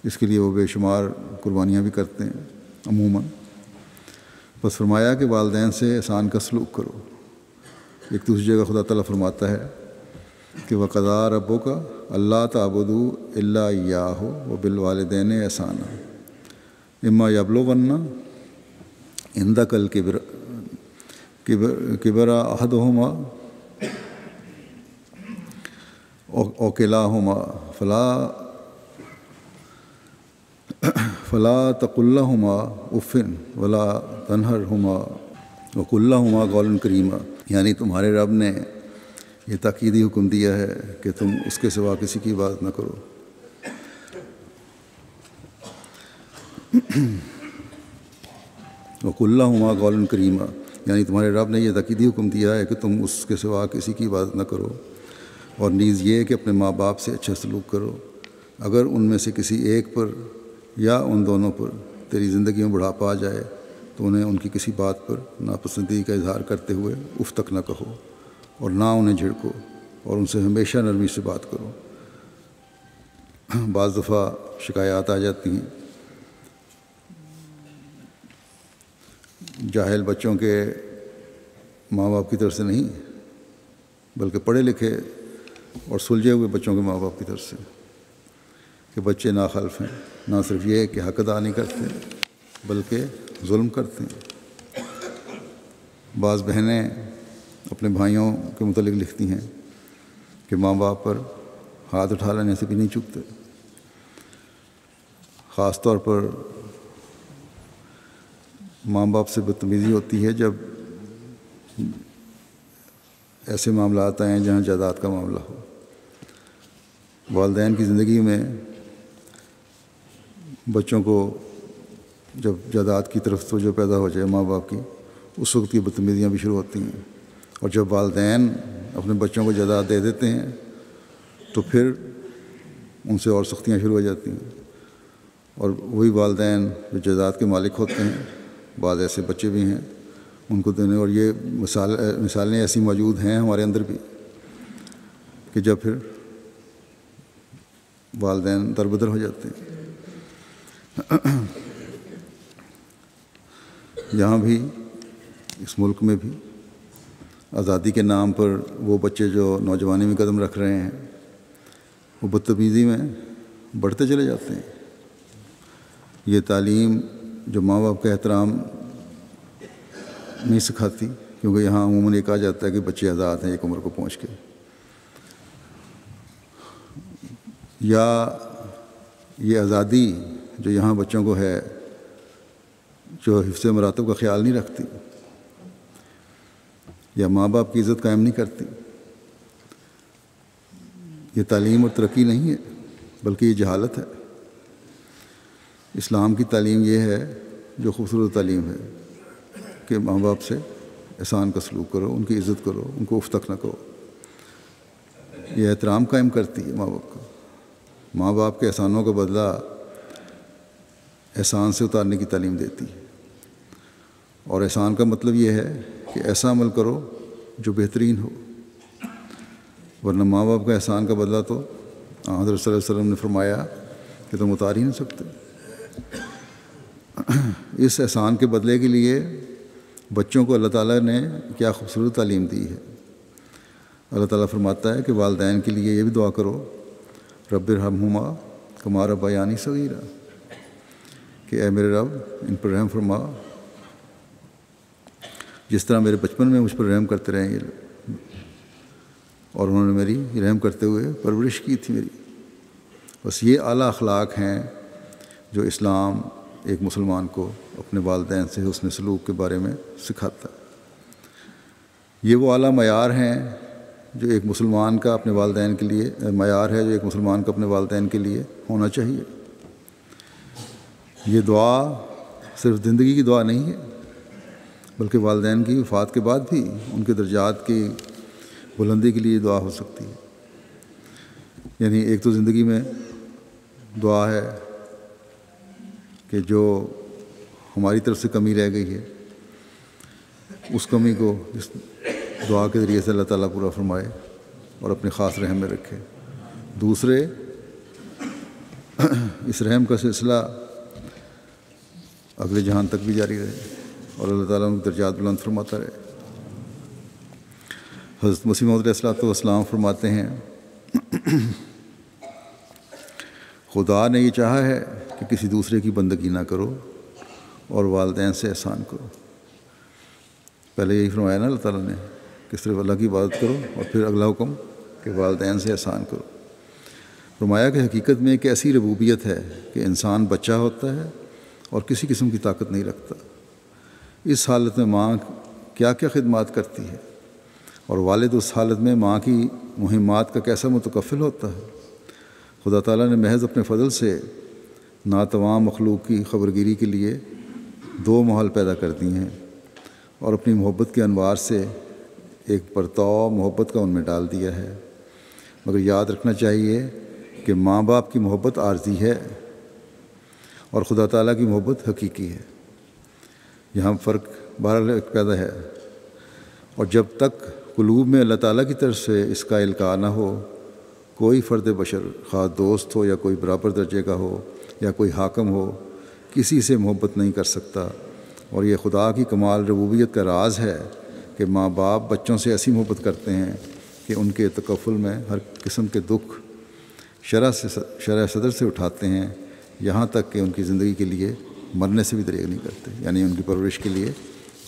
اس کے لیے وہ بے شمار قربانیاں بھی کرتے ہیں عموماً۔ بس فرمایا کہ والدین سے احسان کا سلوک کرو۔ ایک دوسری جگہ خدا تعالیٰ فرماتا ہے کہ وَقَضَىٰ رَبُّكَ أَلَّا تَعْبُدُوا إِلَّا إِيَّاهُ وَبِالْوَالِدَيْنِ إِحْسَانًا إِمَّا يَبْلُغَنَّ عِندَكَ الْكِبَرَ أَحَدُهُمَا أَوْ كِلَاهُمَا فَلَا تَقُل لَّهُمَا أُفٍّ وَلَا تَنْهَرْهُمَا وَقُل لَّهُمَا قَوْلًا كَرِيمًا۔ یعنی تمہارے رب نے یہ تاکیدی حکم دیا ہے کہ تم اس کے سوا کسی کی عبادت نہ کرو۔ وَقُل لَّهُمَا قَوْلًا كَرِيمًا، یعنی تمہارے رب نے یہ تاکیدی حکم دیا ہے کہ تم اس کے سوا کسی کی عبادت نہ کرو، اور نیز یہ کہ اپنے ماں باپ سے اچھا سلوک کرو۔ اگر ان میں سے کسی ایک پر یا ان دونوں پر تیری زندگی میں بڑھاپا آ جائے تو انہیں ان کی کسی بات پر ناپسندی کا اظہار کرتے ہوئے اف تک نہ کہو، اور نہ انہیں جھڑکو، اور ان سے ہمیشہ نرمی سے بات کرو۔ بعض دفعہ شکایات آ جاتی ہیں جاہل بچوں کے ماں باپ کی طرف سے نہیں، بلکہ پڑھے لکھے اور سلجھے ہوئے بچوں کے ماں باپ کی طرف سے، کہ بچے ناخلف ہیں، نہ صرف یہ کہ حق ادا نہیں کرتے بلکہ ظلم کرتے ہیں۔ بعض بہنیں اپنے بھائیوں کے متعلق لکھتی ہیں کہ ماں باپ پر ہاتھ اٹھا لینے سے بھی نہیں چکتے، خاص طور پر ماں باپ سے بدتمیزی ہوتی ہے جب ایسے معاملات آئیں جہاں جائیداد کا معاملہ ہو۔ والدین کی زندگی میں بچوں کو جب جائیداد کی طرف توجہ پیدا ہو جائے ماں باپ کی، اس وقت کی بدتمیزیاں بھی شروع ہوتی ہیں، اور جب والدین اپنے بچوں کو جائیداد دے دیتے ہیں تو پھر ان سے اور سختیاں شروع ہو جاتی ہیں، اور وہی والدین جو جائیداد کے مالک ہوتے ہیں، بعض ایسے بچے بھی ہیں ان کو دینے، اور یہ مثالیں ایسی موجود ہیں ہمارے اندر بھی، کہ جب پھر والدین دربدر ہو جاتے ہیں۔ یہاں بھی، اس ملک میں بھی، آزادی کے نام پر وہ بچے جو نوجوانی میں قدم رکھ رہے ہیں وہ بدتمیزی میں بڑھتے چلے جاتے ہیں۔ یہ تعلیم جو ماں باپ کا احترام نہیں سکھاتی، کیونکہ یہاں عموماً یہ کہا جاتا ہے کہ بچے آزاد ہیں ایک عمر کو پہنچ کے، یا یہ آزادی جو یہاں بچوں کو ہے جو حفظ مراتب کا خیال نہیں رکھتی، یا ماں باپ کی عزت قائم نہیں کرتی، یہ تعلیم اور ترقی نہیں ہے بلکہ یہ جہالت ہے۔ اسلام کی تعلیم یہ ہے جو خوبصورت تعلیم ہے کہ ماں باپ سے احسان کا سلوک کرو، ان کی عزت کرو، ان کو اف تک نہ کرو۔ یہ احترام قائم کرتی ہے ماں باپ کا۔ ماں باپ کے احسانوں کا بدلہ احسان سے اتارنے کی تعلیم دیتی ہے، اور احسان کا مطلب یہ ہے کہ ایسا عمل کرو جو بہترین ہو، ورنہ ماں باپ کا احسان کا بدلہ تو حضرت صلی اللہ علیہ وسلم نے فرمایا کہ تم اتار ہی نہیں سکتے۔ اس احسان کے بدلے کے لیے بچوں کو اللہ تعالیٰ نے کیا خوبصورت تعلیم دی ہے۔ اللہ تعالیٰ فرماتا ہے کہ والدین کے لیے یہ بھی دعا کرو، رب ارحمہما کما ربیانی صغیرا، کہ اے میرے رب ان پر رحم فرما جس طرح میرے بچپن میں مجھ پر رحم کرتے رہے یہ لوگ، اور انہوں نے میری رحم کرتے ہوئے پرورش کی تھی میری۔ بس یہ اعلیٰ اخلاق ہیں جو اسلام ایک مسلمان کو اپنے والدین سے حسن سلوک کے بارے میں سکھاتا ہے۔ یہ وہ اعلیٰ معیار ہیں جو ایک مسلمان کا اپنے والدین کے لیے معیار ہے، جو ایک مسلمان کا اپنے والدین کے لیے ہونا چاہیے۔ یہ دعا صرف زندگی کی دعا نہیں ہے بلکہ والدین کی وفات کے بعد بھی ان کے درجات کی بلندی کے لیے دعا ہو سکتی ہے۔ یعنی ایک تو زندگی میں دعا ہے کہ جو ہماری طرف سے کمی رہ گئی ہے اس کمی کو اس دعا کے ذریعے سے اللہ تعالیٰ پورا فرمائے اور اپنے خاص رحم میں رکھے۔ دوسرے، اس رحم کا سلسلہ اگلے جہان تک بھی جاری رہے اور اللہ تعالیٰ ان کے درجات بلند فرماتا رہے۔ حضرت مسیح موعود علیہ الصلوۃ والسلام فرماتے ہیں، خدا نے یہ چاہا ہے کہ کسی دوسرے کی بندگی نہ کرو اور والدین سے احسان کرو۔ پہلے یہی فرمایا نا اللہ تعالیٰ نے کہ صرف اللہ کی عبادت کرو، اور پھر اگلا حکم کہ والدین سے احسان کرو۔ فرمایا کہ حقیقت میں ایک ایسی ربوبیت ہے کہ انسان بچہ ہوتا ہے اور کسی قسم کی طاقت نہیں رکھتا۔ اس حالت میں ماں کیا کیا خدمات کرتی ہے، اور والد اس حالت میں ماں کی مہمات کا کیسا متکفل ہوتا ہے۔ خدا تعالیٰ نے محض اپنے فضل سے ناتواں مخلوق کی خبرگیری کے لیے 2 ماحول پیدا کر دی ہیں، اور اپنی محبت کے انوار سے ایک پرتاؤ محبت کا ان میں ڈال دیا ہے۔ مگر یاد رکھنا چاہیے کہ ماں باپ کی محبت عارضی ہے اور خدا تعالیٰ کی محبت حقیقی ہے۔ یہاں فرق بہرحال پیدا ہے، اور جب تک قلوب میں اللہ تعالیٰ کی طرف سے اس کا القاء نہ ہو، کوئی فرد بشر، خواہ دوست ہو یا کوئی برابر درجے کا ہو یا کوئی حاکم ہو، کسی سے محبت نہیں کر سکتا اور یہ خدا کی کمال ربوبیت کا راز ہے کہ ماں باپ بچوں سے ایسی محبت کرتے ہیں کہ ان کے تکفل میں ہر قسم کے دکھ شرح صدر سے اٹھاتے ہیں، یہاں تک کہ ان کی زندگی کے لیے مرنے سے بھی دریغ نہیں کرتے، یعنی ان کی پرورش کے لیے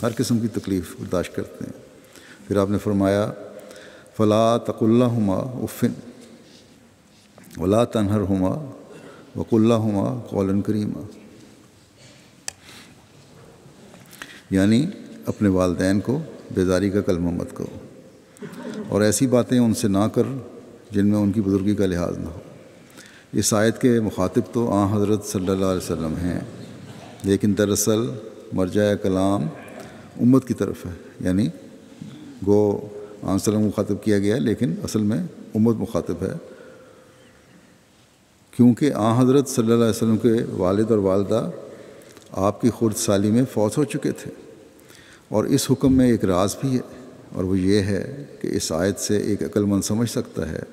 ہر قسم کی تکلیف برداشت کرتے ہیں۔ پھر آپ نے فرمایا فلا تقل لہما اف ولا تنہرہما وقل لہما قولا کریما، یعنی اپنے والدین کو بیزاری کا کلمہ مت کہو اور ایسی باتیں ان سے نہ کر جن میں ان کی بزرگی کا لحاظ نہ ہو۔ اس آیت کے مخاطب تو آن حضرت صلی اللہ علیہ وسلم ہیں، لیکن دراصل مرجع کلام امت کی طرف ہے، یعنی گو آن وسلم مخاطب کیا گیا ہے لیکن اصل میں امت مخاطب ہے، کیونکہ آن حضرت صلی اللہ علیہ وسلم کے والد اور والدہ آپ کی خرد سالی میں فوت ہو چکے تھے۔ اور اس حکم میں ایک راز بھی ہے، اور وہ یہ ہے کہ اس آیت سے ایک عقل مند سمجھ سکتا ہے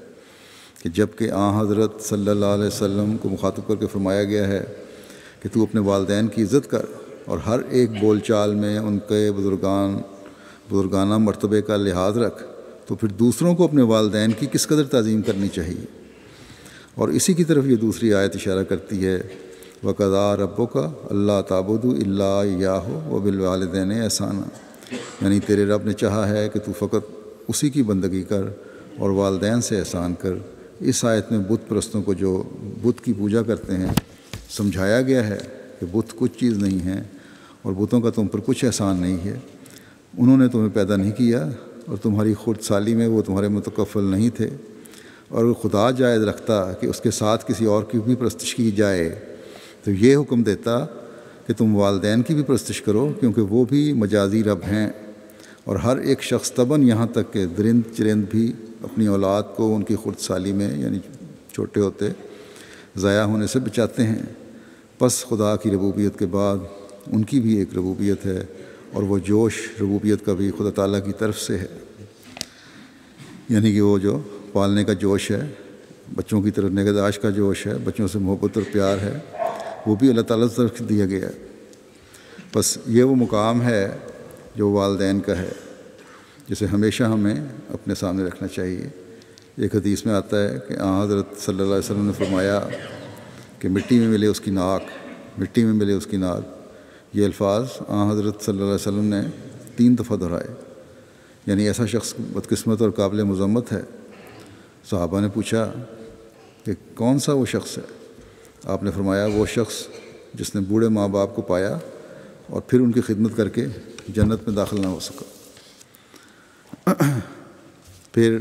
کہ جب کہ آن حضرت صلی اللہ علیہ وسلم کو مخاطب کر کے فرمایا گیا ہے کہ تو اپنے والدین کی عزت کر اور ہر ایک بول چال میں ان کے بزرگانہ مرتبے کا لحاظ رکھ، تو پھر دوسروں کو اپنے والدین کی کس قدر تعظیم کرنی چاہیے۔ اور اسی کی طرف یہ دوسری آیت اشارہ کرتی ہے وَقَضَىٰ رَبُّكَ أَلَّا تَعْبُدُوا إِلَّا إِيَّاهُ وَبِالْوَالِدَيْنِ إِحْسَانًا، یعنی تیرے رب نے چاہا ہے کہ تو فقط اسی کی بندگی کر اور والدین سے احسان کر۔ اس آیت میں بت پرستوں کو جو بت کی پوجا کرتے ہیں سمجھایا گیا ہے کہ بت کچھ چیز نہیں ہے اور بتوں کا تم پر کچھ احسان نہیں ہے، انہوں نے تمہیں پیدا نہیں کیا اور تمہاری خرد سالی میں وہ تمہارے متکفل نہیں تھے، اور خدا جائز رکھتا کہ اس کے ساتھ کسی اور کی بھی پرستش کی جائے تو یہ حکم دیتا کہ تم والدین کی بھی پرستش کرو، کیونکہ وہ بھی مجازی رب ہیں، اور ہر ایک شخص طبعاً یہاں تک کہ درند چرند بھی اپنی اولاد کو ان کی خرد سالی میں یعنی چھوٹے ہوتے ضائع ہونے سے بچاتے ہیں۔ پس خدا کی ربوبیت کے بعد ان کی بھی ایک ربوبیت ہے، اور وہ جوش ربوبیت کا بھی خدا تعالیٰ کی طرف سے ہے، یعنی کہ وہ جو پالنے کا جوش ہے، بچوں کی طرف نگہداشت کا جوش ہے، بچوں سے محبت اور پیار ہے، وہ بھی اللہ تعالیٰ کی طرف دیا گیا ہے۔ بس یہ وہ مقام ہے جو والدین کا ہے، جسے ہمیشہ ہمیں اپنے سامنے رکھنا چاہیے۔ ایک حدیث میں آتا ہے کہ حضرت صلی اللہ علیہ وسلم نے فرمایا کہ مٹی میں ملے اس کی ناک، مٹی میں ملے اس کی ناک، یہ الفاظ حضرت صلی اللہ علیہ وسلم نے 3 دفعہ دہرائے، یعنی ایسا شخص بدقسمت اور قابل مذمت ہے۔ صحابہ نے پوچھا کہ کون سا وہ شخص ہے؟ آپ نے فرمایا وہ شخص جس نے بوڑھے ماں باپ کو پایا اور پھر ان کی خدمت کر کے جنت میں داخل نہ ہو سکا۔ پھر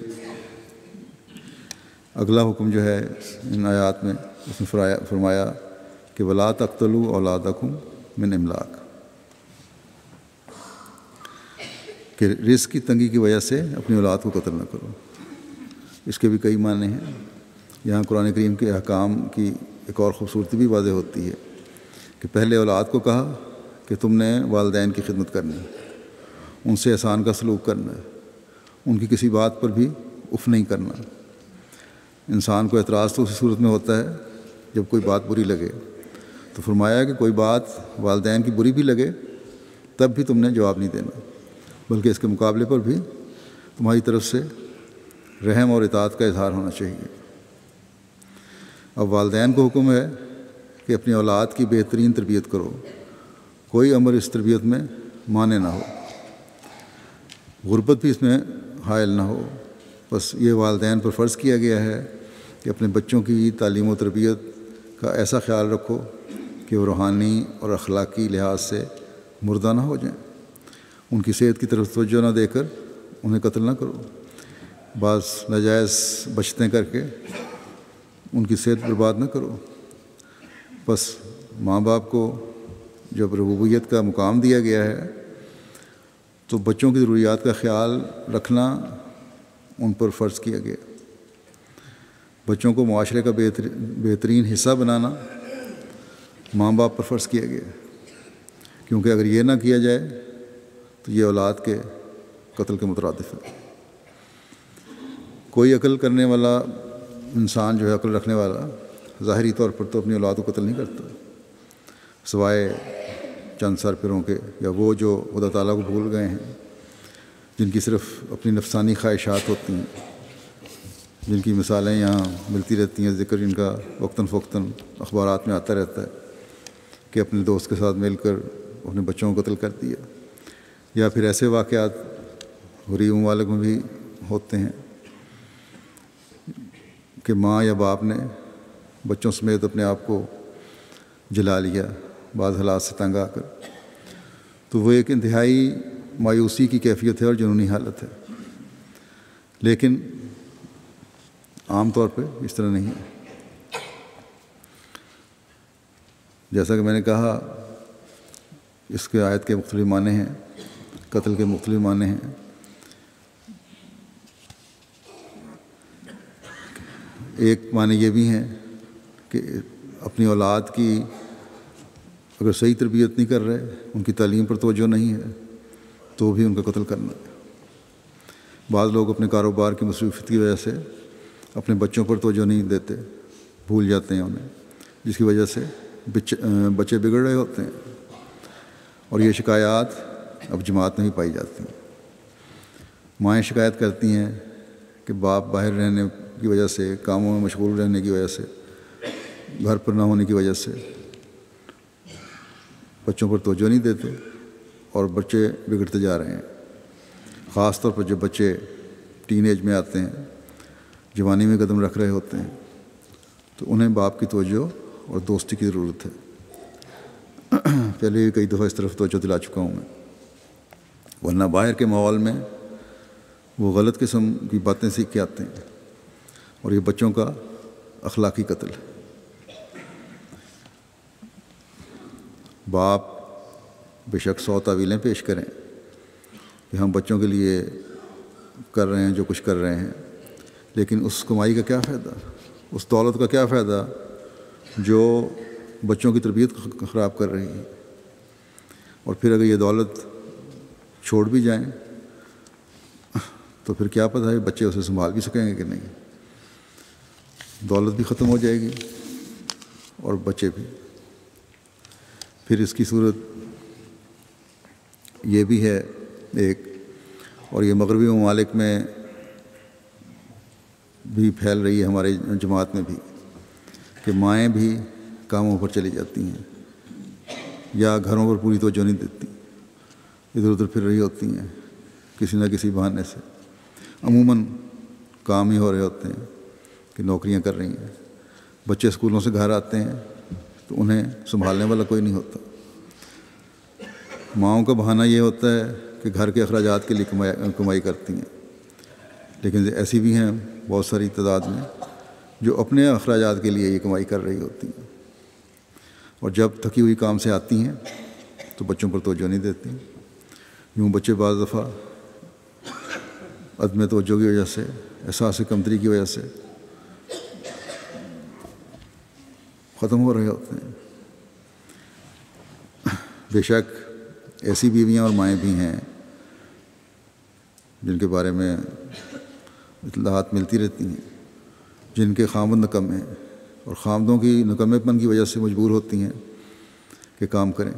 اگلا حکم جو ہے ان آیات میں اس نے فرمایا کہ وَلَا تَقْتُلُوا أَوْلَادَكُمْ مِنْ إِمْلَاقٍ، کہ رزق کی تنگی کی وجہ سے اپنی اولاد کو قتل نہ کرو۔ اس کے بھی کئی معنی ہیں۔ یہاں قرآن کریم کے احکام کی ایک اور خوبصورتی بھی واضح ہوتی ہے کہ پہلے اولاد کو کہا کہ تم نے والدین کی خدمت کرنی، ان سے احسان کا سلوک کرنا ہے، ان کی کسی بات پر بھی اف نہیں کرنا۔ انسان کو اعتراض تو اسی صورت میں ہوتا ہے جب کوئی بات بری لگے، تو فرمایا کہ کوئی بات والدین کی بری بھی لگے تب بھی تم نے جواب نہیں دینا، بلکہ اس کے مقابلے پر بھی تمہاری طرف سے رحم اور اطاعت کا اظہار ہونا چاہیے۔ اب والدین کو حکم ہے کہ اپنی اولاد کی بہترین تربیت کرو، کوئی امر اس تربیت میں مانے نہ ہو، غربت بھی اس میں حائل نہ ہو۔ بس یہ والدین پر فرض کیا گیا ہے کہ اپنے بچوں کی تعلیم و تربیت کا ایسا خیال رکھو کہ وہ روحانی اور اخلاقی لحاظ سے مردہ نہ ہو جائیں، ان کی صحت کی طرف توجہ نہ دے کر انہیں قتل نہ کرو، بعض ناجائز بچتیں کر کے ان کی صحت برباد نہ کرو۔ بس ماں باپ کو جب ربوبیت کا مقام دیا گیا ہے تو بچوں کی ضروریات کا خیال رکھنا ان پر فرض کیا گیا۔ بچوں کو معاشرے کا بہترین حصہ بنانا ماں باپ پر فرض کیا گیا، کیونکہ اگر یہ نہ کیا جائے تو یہ اولاد کے قتل کے مترادف ہے۔ کوئی عقل کرنے والا انسان جو ہے، عقل رکھنے والا، ظاہری طور پر تو اپنی اولاد کو قتل نہیں کرتا، سوائے چند سرپروں کے، یا وہ جو خدا تعالیٰ کو بھول گئے ہیں، جن کی صرف اپنی نفسانی خواہشات ہوتی ہیں، جن کی مثالیں یہاں ملتی رہتی ہیں، ذکر جن کا وقتاً فوقتاً اخبارات میں آتا رہتا ہے کہ اپنے دوست کے ساتھ مل کر اپنے بچوں کو قتل کر دیا، یا پھر ایسے واقعات غریب ممالک میں بھی ہوتے ہیں کہ ماں یا باپ نے بچوں سمیت اپنے آپ کو جلا لیا بعض حالات سے تنگ آ کر. تو وہ ایک انتہائی مایوسی کی کیفیت ہے اور جنونی حالت ہے، لیکن عام طور پہ اس طرح نہیں ہے. جیسا کہ میں نے کہا، اس کے آیت کے مختلف معنی ہیں، قتل کے مختلف معنی ہیں. ایک معنی یہ بھی ہیں کہ اپنی اولاد کی اگر صحیح تربیت نہیں کر رہے، ان کی تعلیم پر توجہ نہیں ہے، تو بھی ان کا قتل کرنا ہے. بعض لوگ اپنے کاروبار کی مصروفیت کی وجہ سے اپنے بچوں پر توجہ نہیں دیتے، بھول جاتے ہیں انہیں، جس کی وجہ سے بچے بگڑ رہے ہوتے ہیں. اور یہ شکایات اب جماعت میں بھی پائی جاتی ہیں. مائیں شکایت کرتی ہیں کہ باپ باہر رہنے کی وجہ سے، کاموں میں مشغول رہنے کی وجہ سے، گھر پر نہ ہونے کی وجہ سے بچوں پر توجہ نہیں دیتے، اور بچے بگڑتے جا رہے ہیں. خاص طور پر جب بچے ٹین ایج میں آتے ہیں، جوانی میں قدم رکھ رہے ہوتے ہیں، تو انہیں باپ کی توجہ اور دوستی کی ضرورت ہے. پہلے بھی کئی دفعہ اس طرف توجہ دلا چکا ہوں میں. ورنہ باہر کے ماحول میں وہ غلط قسم کی باتیں سیکھ کے آتے ہیں، اور یہ بچوں کا اخلاقی قتل ہے. باپ بے شک 100 تعویلیں پیش کریں کہ ہم بچوں کے لیے کر رہے ہیں جو کچھ کر رہے ہیں، لیکن اس کمائی کا کیا فائدہ، اس دولت کا کیا فائدہ جو بچوں کی تربیت خراب کر رہی ہے. اور پھر اگر یہ دولت چھوڑ بھی جائیں تو پھر کیا پتہ ہے بچے اسے سنبھال بھی سکیں گے کہ نہیں. دولت بھی ختم ہو جائے گی اور بچے بھی. پھر اس کی صورت یہ بھی ہے ایک، اور یہ مغربی ممالک میں بھی پھیل رہی ہے، ہمارے جماعت میں بھی، کہ مائیں بھی کاموں پر چلی جاتی ہیں یا گھروں پر پوری توجہ نہیں دیتی، ادھر ادھر پھر رہی ہوتی ہیں کسی نہ کسی بہانے سے. عموماً کام ہی ہو رہے ہوتے ہیں کہ نوکریاں کر رہی ہیں. بچے اسکولوں سے گھر آتے ہیں تو انہیں سنبھالنے والا کوئی نہیں ہوتا. ماؤں کا بہانہ یہ ہوتا ہے کہ گھر کے اخراجات کے لیے کمائی کرتی ہیں، لیکن ایسی بھی ہیں بہت ساری تعداد میں جو اپنے اخراجات کے لیے یہ کمائی کر رہی ہوتی ہیں، اور جب تھکی ہوئی کام سے آتی ہیں تو بچوں پر توجہ نہیں دیتی. یوں بچے بعض دفعہ عدم توجہ کی وجہ سے، احساس کمتری کی وجہ سے ختم ہو رہے ہوتے ہیں. بے شک ایسی بیویاں اور مائیں بھی ہیں جن کے بارے میں اطلاعات ملتی رہتی ہیں، جن کے خامد نکمے ہیں اور خامدوں کی نکمے پن کی وجہ سے مجبور ہوتی ہیں کہ کام کریں.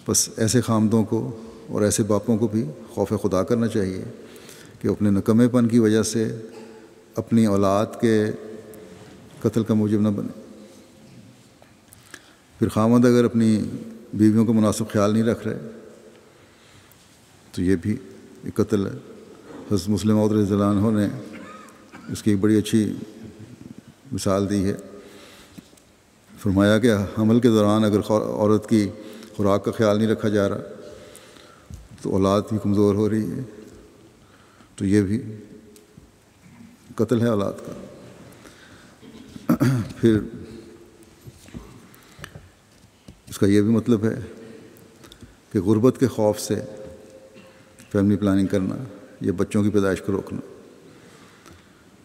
بس ایسے خامدوں کو اور ایسے باپوں کو بھی خوف خدا کرنا چاہیے کہ اپنے نکمے پن کی وجہ سے اپنی اولاد کے قتل کا موجب نہ بنے. پھر خامد اگر اپنی بیویوں کا مناسب خیال نہیں رکھ رہے تو یہ بھی ایک قتل ہے. حضرت مسلم موعود رضی اللہ عنہ نے اس کی ایک بڑی اچھی مثال دی ہے. فرمایا کہ حمل کے دوران اگر عورت کی خوراک کا خیال نہیں رکھا جا رہا تو اولاد بھی کمزور ہو رہی ہے، تو یہ بھی قتل ہے اولاد کا. پھر اس کا یہ بھی مطلب ہے کہ غربت کے خوف سے فیملی پلاننگ کرنا، یہ بچوں کی پیدائش کو روکنا.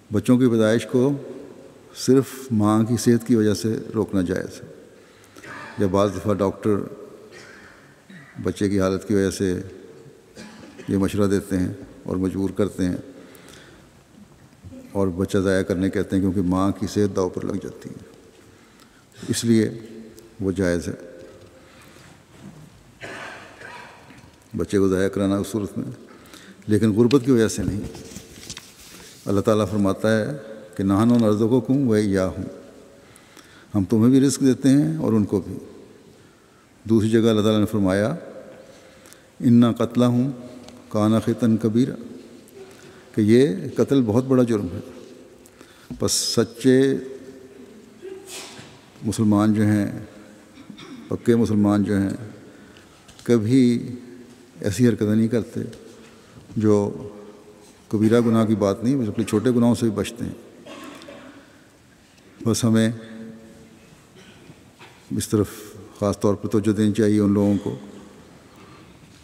بچوں کی پیدائش کو صرف ماں کی صحت کی وجہ سے روکنا جائز ہے. یا بعض دفعہ ڈاکٹر بچے کی حالت کی وجہ سے یہ مشورہ دیتے ہیں اور مجبور کرتے ہیں اور بچہ ضائع کرنے کہتے ہیں کیونکہ ماں کی صحت داؤ پر لگ جاتی ہے، اس لیے وہ جائز ہے. بچے کو ضائع کرانا اس صورت میں، لیکن غربت کی وجہ سے نہیں۔ اللہ تعالیٰ فرماتا ہے کہ نحن نرزقکم و ایاہم، ہم تمہیں بھی رزق دیتے ہیں اور ان کو بھی۔ دوسری جگہ اللہ تعالیٰ نے فرمایا انا قتلہم کان خطأ کبیرا، کہ یہ قتل بہت بڑا جرم ہے۔ بس سچے مسلمان جو ہیں، پکے مسلمان جو ہیں، کبھی ایسی حرکتیں نہیں کرتے جو کبیرہ گناہ کی بات نہیں، بلکہ چھوٹے گناہوں سے بھی بچتے ہیں۔ بس ہمیں اس طرف خاص طور پر توجہ دینی چاہیے ان لوگوں کو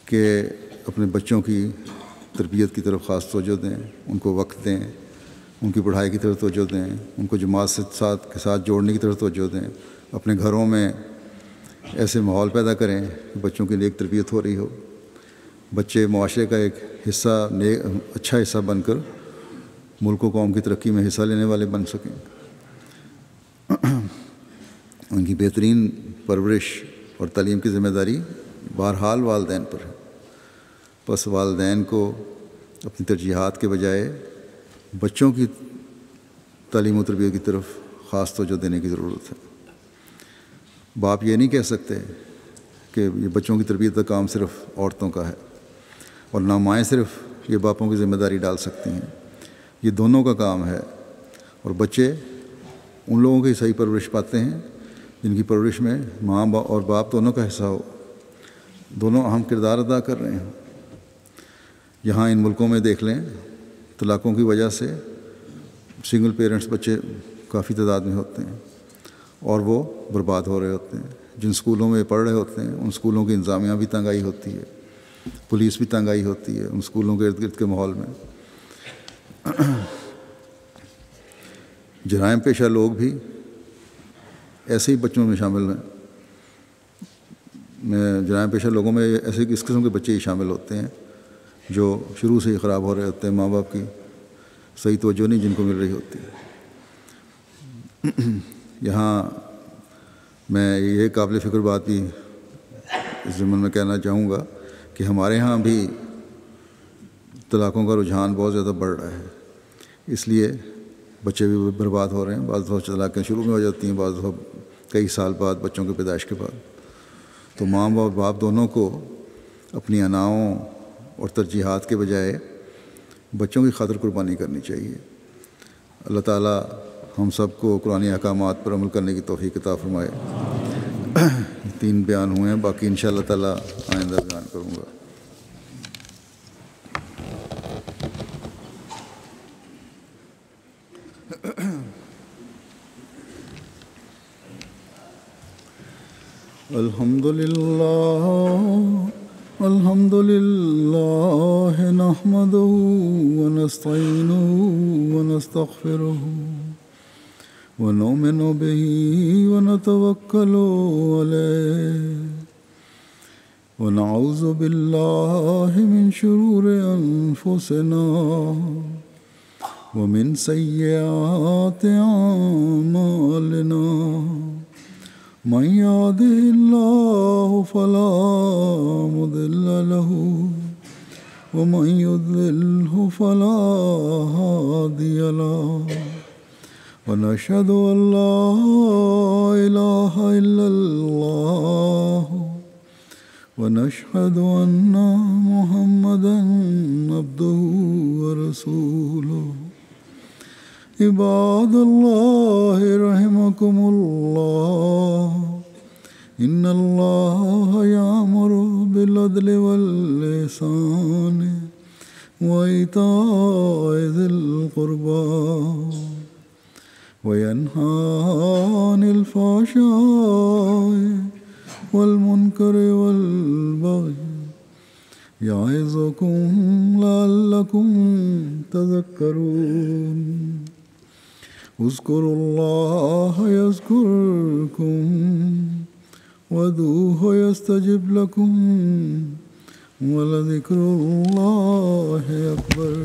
کہ اپنے بچوں کی تربیت کی طرف خاص توجہ دیں، ان کو وقت دیں، ان کی پڑھائی کی طرف توجہ دیں، ان کو جماعت کے ساتھ جوڑنے کی طرف توجہ دیں، اپنے گھروں میں ایسے ماحول پیدا کریں کہ بچوں کی نیک تربیت ہو رہی ہو، بچے معاشرے کا ایک حصہ، اچھا حصہ بن کر ملک و قوم کی ترقی میں حصہ لینے والے بن سکیں۔ ان کی بہترین پرورش اور تعلیم کی ذمہ داری بہرحال والدین پر ہے۔ بس والدین کو اپنی ترجیحات کے بجائے بچوں کی تعلیم و تربیت کی طرف خاص توجہ دینے کی ضرورت ہے۔ باپ یہ نہیں کہہ سکتے کہ یہ بچوں کی تربیت کا کام صرف عورتوں کا ہے، اور نہ مائیں صرف یہ باپوں کی ذمہ داری ڈال سکتی ہیں، یہ دونوں کا کام ہے۔ اور بچے ان لوگوں کی صحیح پرورش پاتے ہیں جن کی پرورش میں ماں اور باپ دونوں کا حصہ ہو، دونوں اہم کردار ادا کر رہے ہیں۔ یہاں ان ملکوں میں دیکھ لیں، طلاقوں کی وجہ سے سنگل پیرنٹس بچے کافی تعداد میں ہوتے ہیں اور وہ برباد ہو رہے ہوتے ہیں۔ جن اسکولوں میں پڑھ رہے ہوتے ہیں ان اسکولوں کی انتظامیہ بھی تنگ آئی ہوتی ہے، پولیس بھی تنگ آئی ہوتی ہے ان اسکولوں کے ارد گرد کے ماحول میں۔ جرائم پیشہ لوگ بھی ایسے ہی بچوں میں شامل ہیں، جرائم پیشہ لوگوں میں ایسے اس قسم کے بچے ہی شامل ہوتے ہیں جو شروع سے ہی خراب ہو رہے ہوتے ہیں، ماں باپ کی صحیح توجہ نہیں جن کو مل رہی ہوتی ہے۔ یہاں میں یہ قابل فکر بات بھی اس ضمن میں کہنا چاہوں گا کہ ہمارے ہاں بھی طلاقوں کا رجحان بہت زیادہ بڑھ رہا ہے، اس لیے بچے بھی برباد ہو رہے ہیں۔ بعض دفعہ طلاقیں شروع میں ہو جاتی ہیں، بعض دفعہ کئی سال بعد بچوں کے پیدائش کے بعد۔ تو ماں اور باپ دونوں کو اپنی اناؤں اور ترجیحات کے بجائے بچوں کی خاطر قربانی کرنی چاہیے۔ اللہ تعالیٰ ہم سب کو قرآن احکامات پر عمل کرنے کی توفیق عطا فرمائے۔ 3 بیان ہوئے ہیں، باقی انشاءاللہ تعالیٰ آئندہ بیان کروں گا۔ الحمد للہ نحمده ونستعینه ونستغفره ونؤمن به ونتوکل علیہ ونعوذ باللہ من شرور انفسنا ومن سیئات اعمالنا من يهده الله فلا مضل له ومن يضلله فلا هادي له ونشهد أن لا إله إلا الله ونشهد أن محمدا عبده ورسوله عباد الله رحمكم الله إن الله يأمر بالعدل والإحسان وإيتاء ذي القربى وينهى عن الفحشاء والمنكر والبغي يعظكم لعلكم تذكرون اذكروا الله يذكركم وادعوه يستجب لكم ولذكر الله أكبر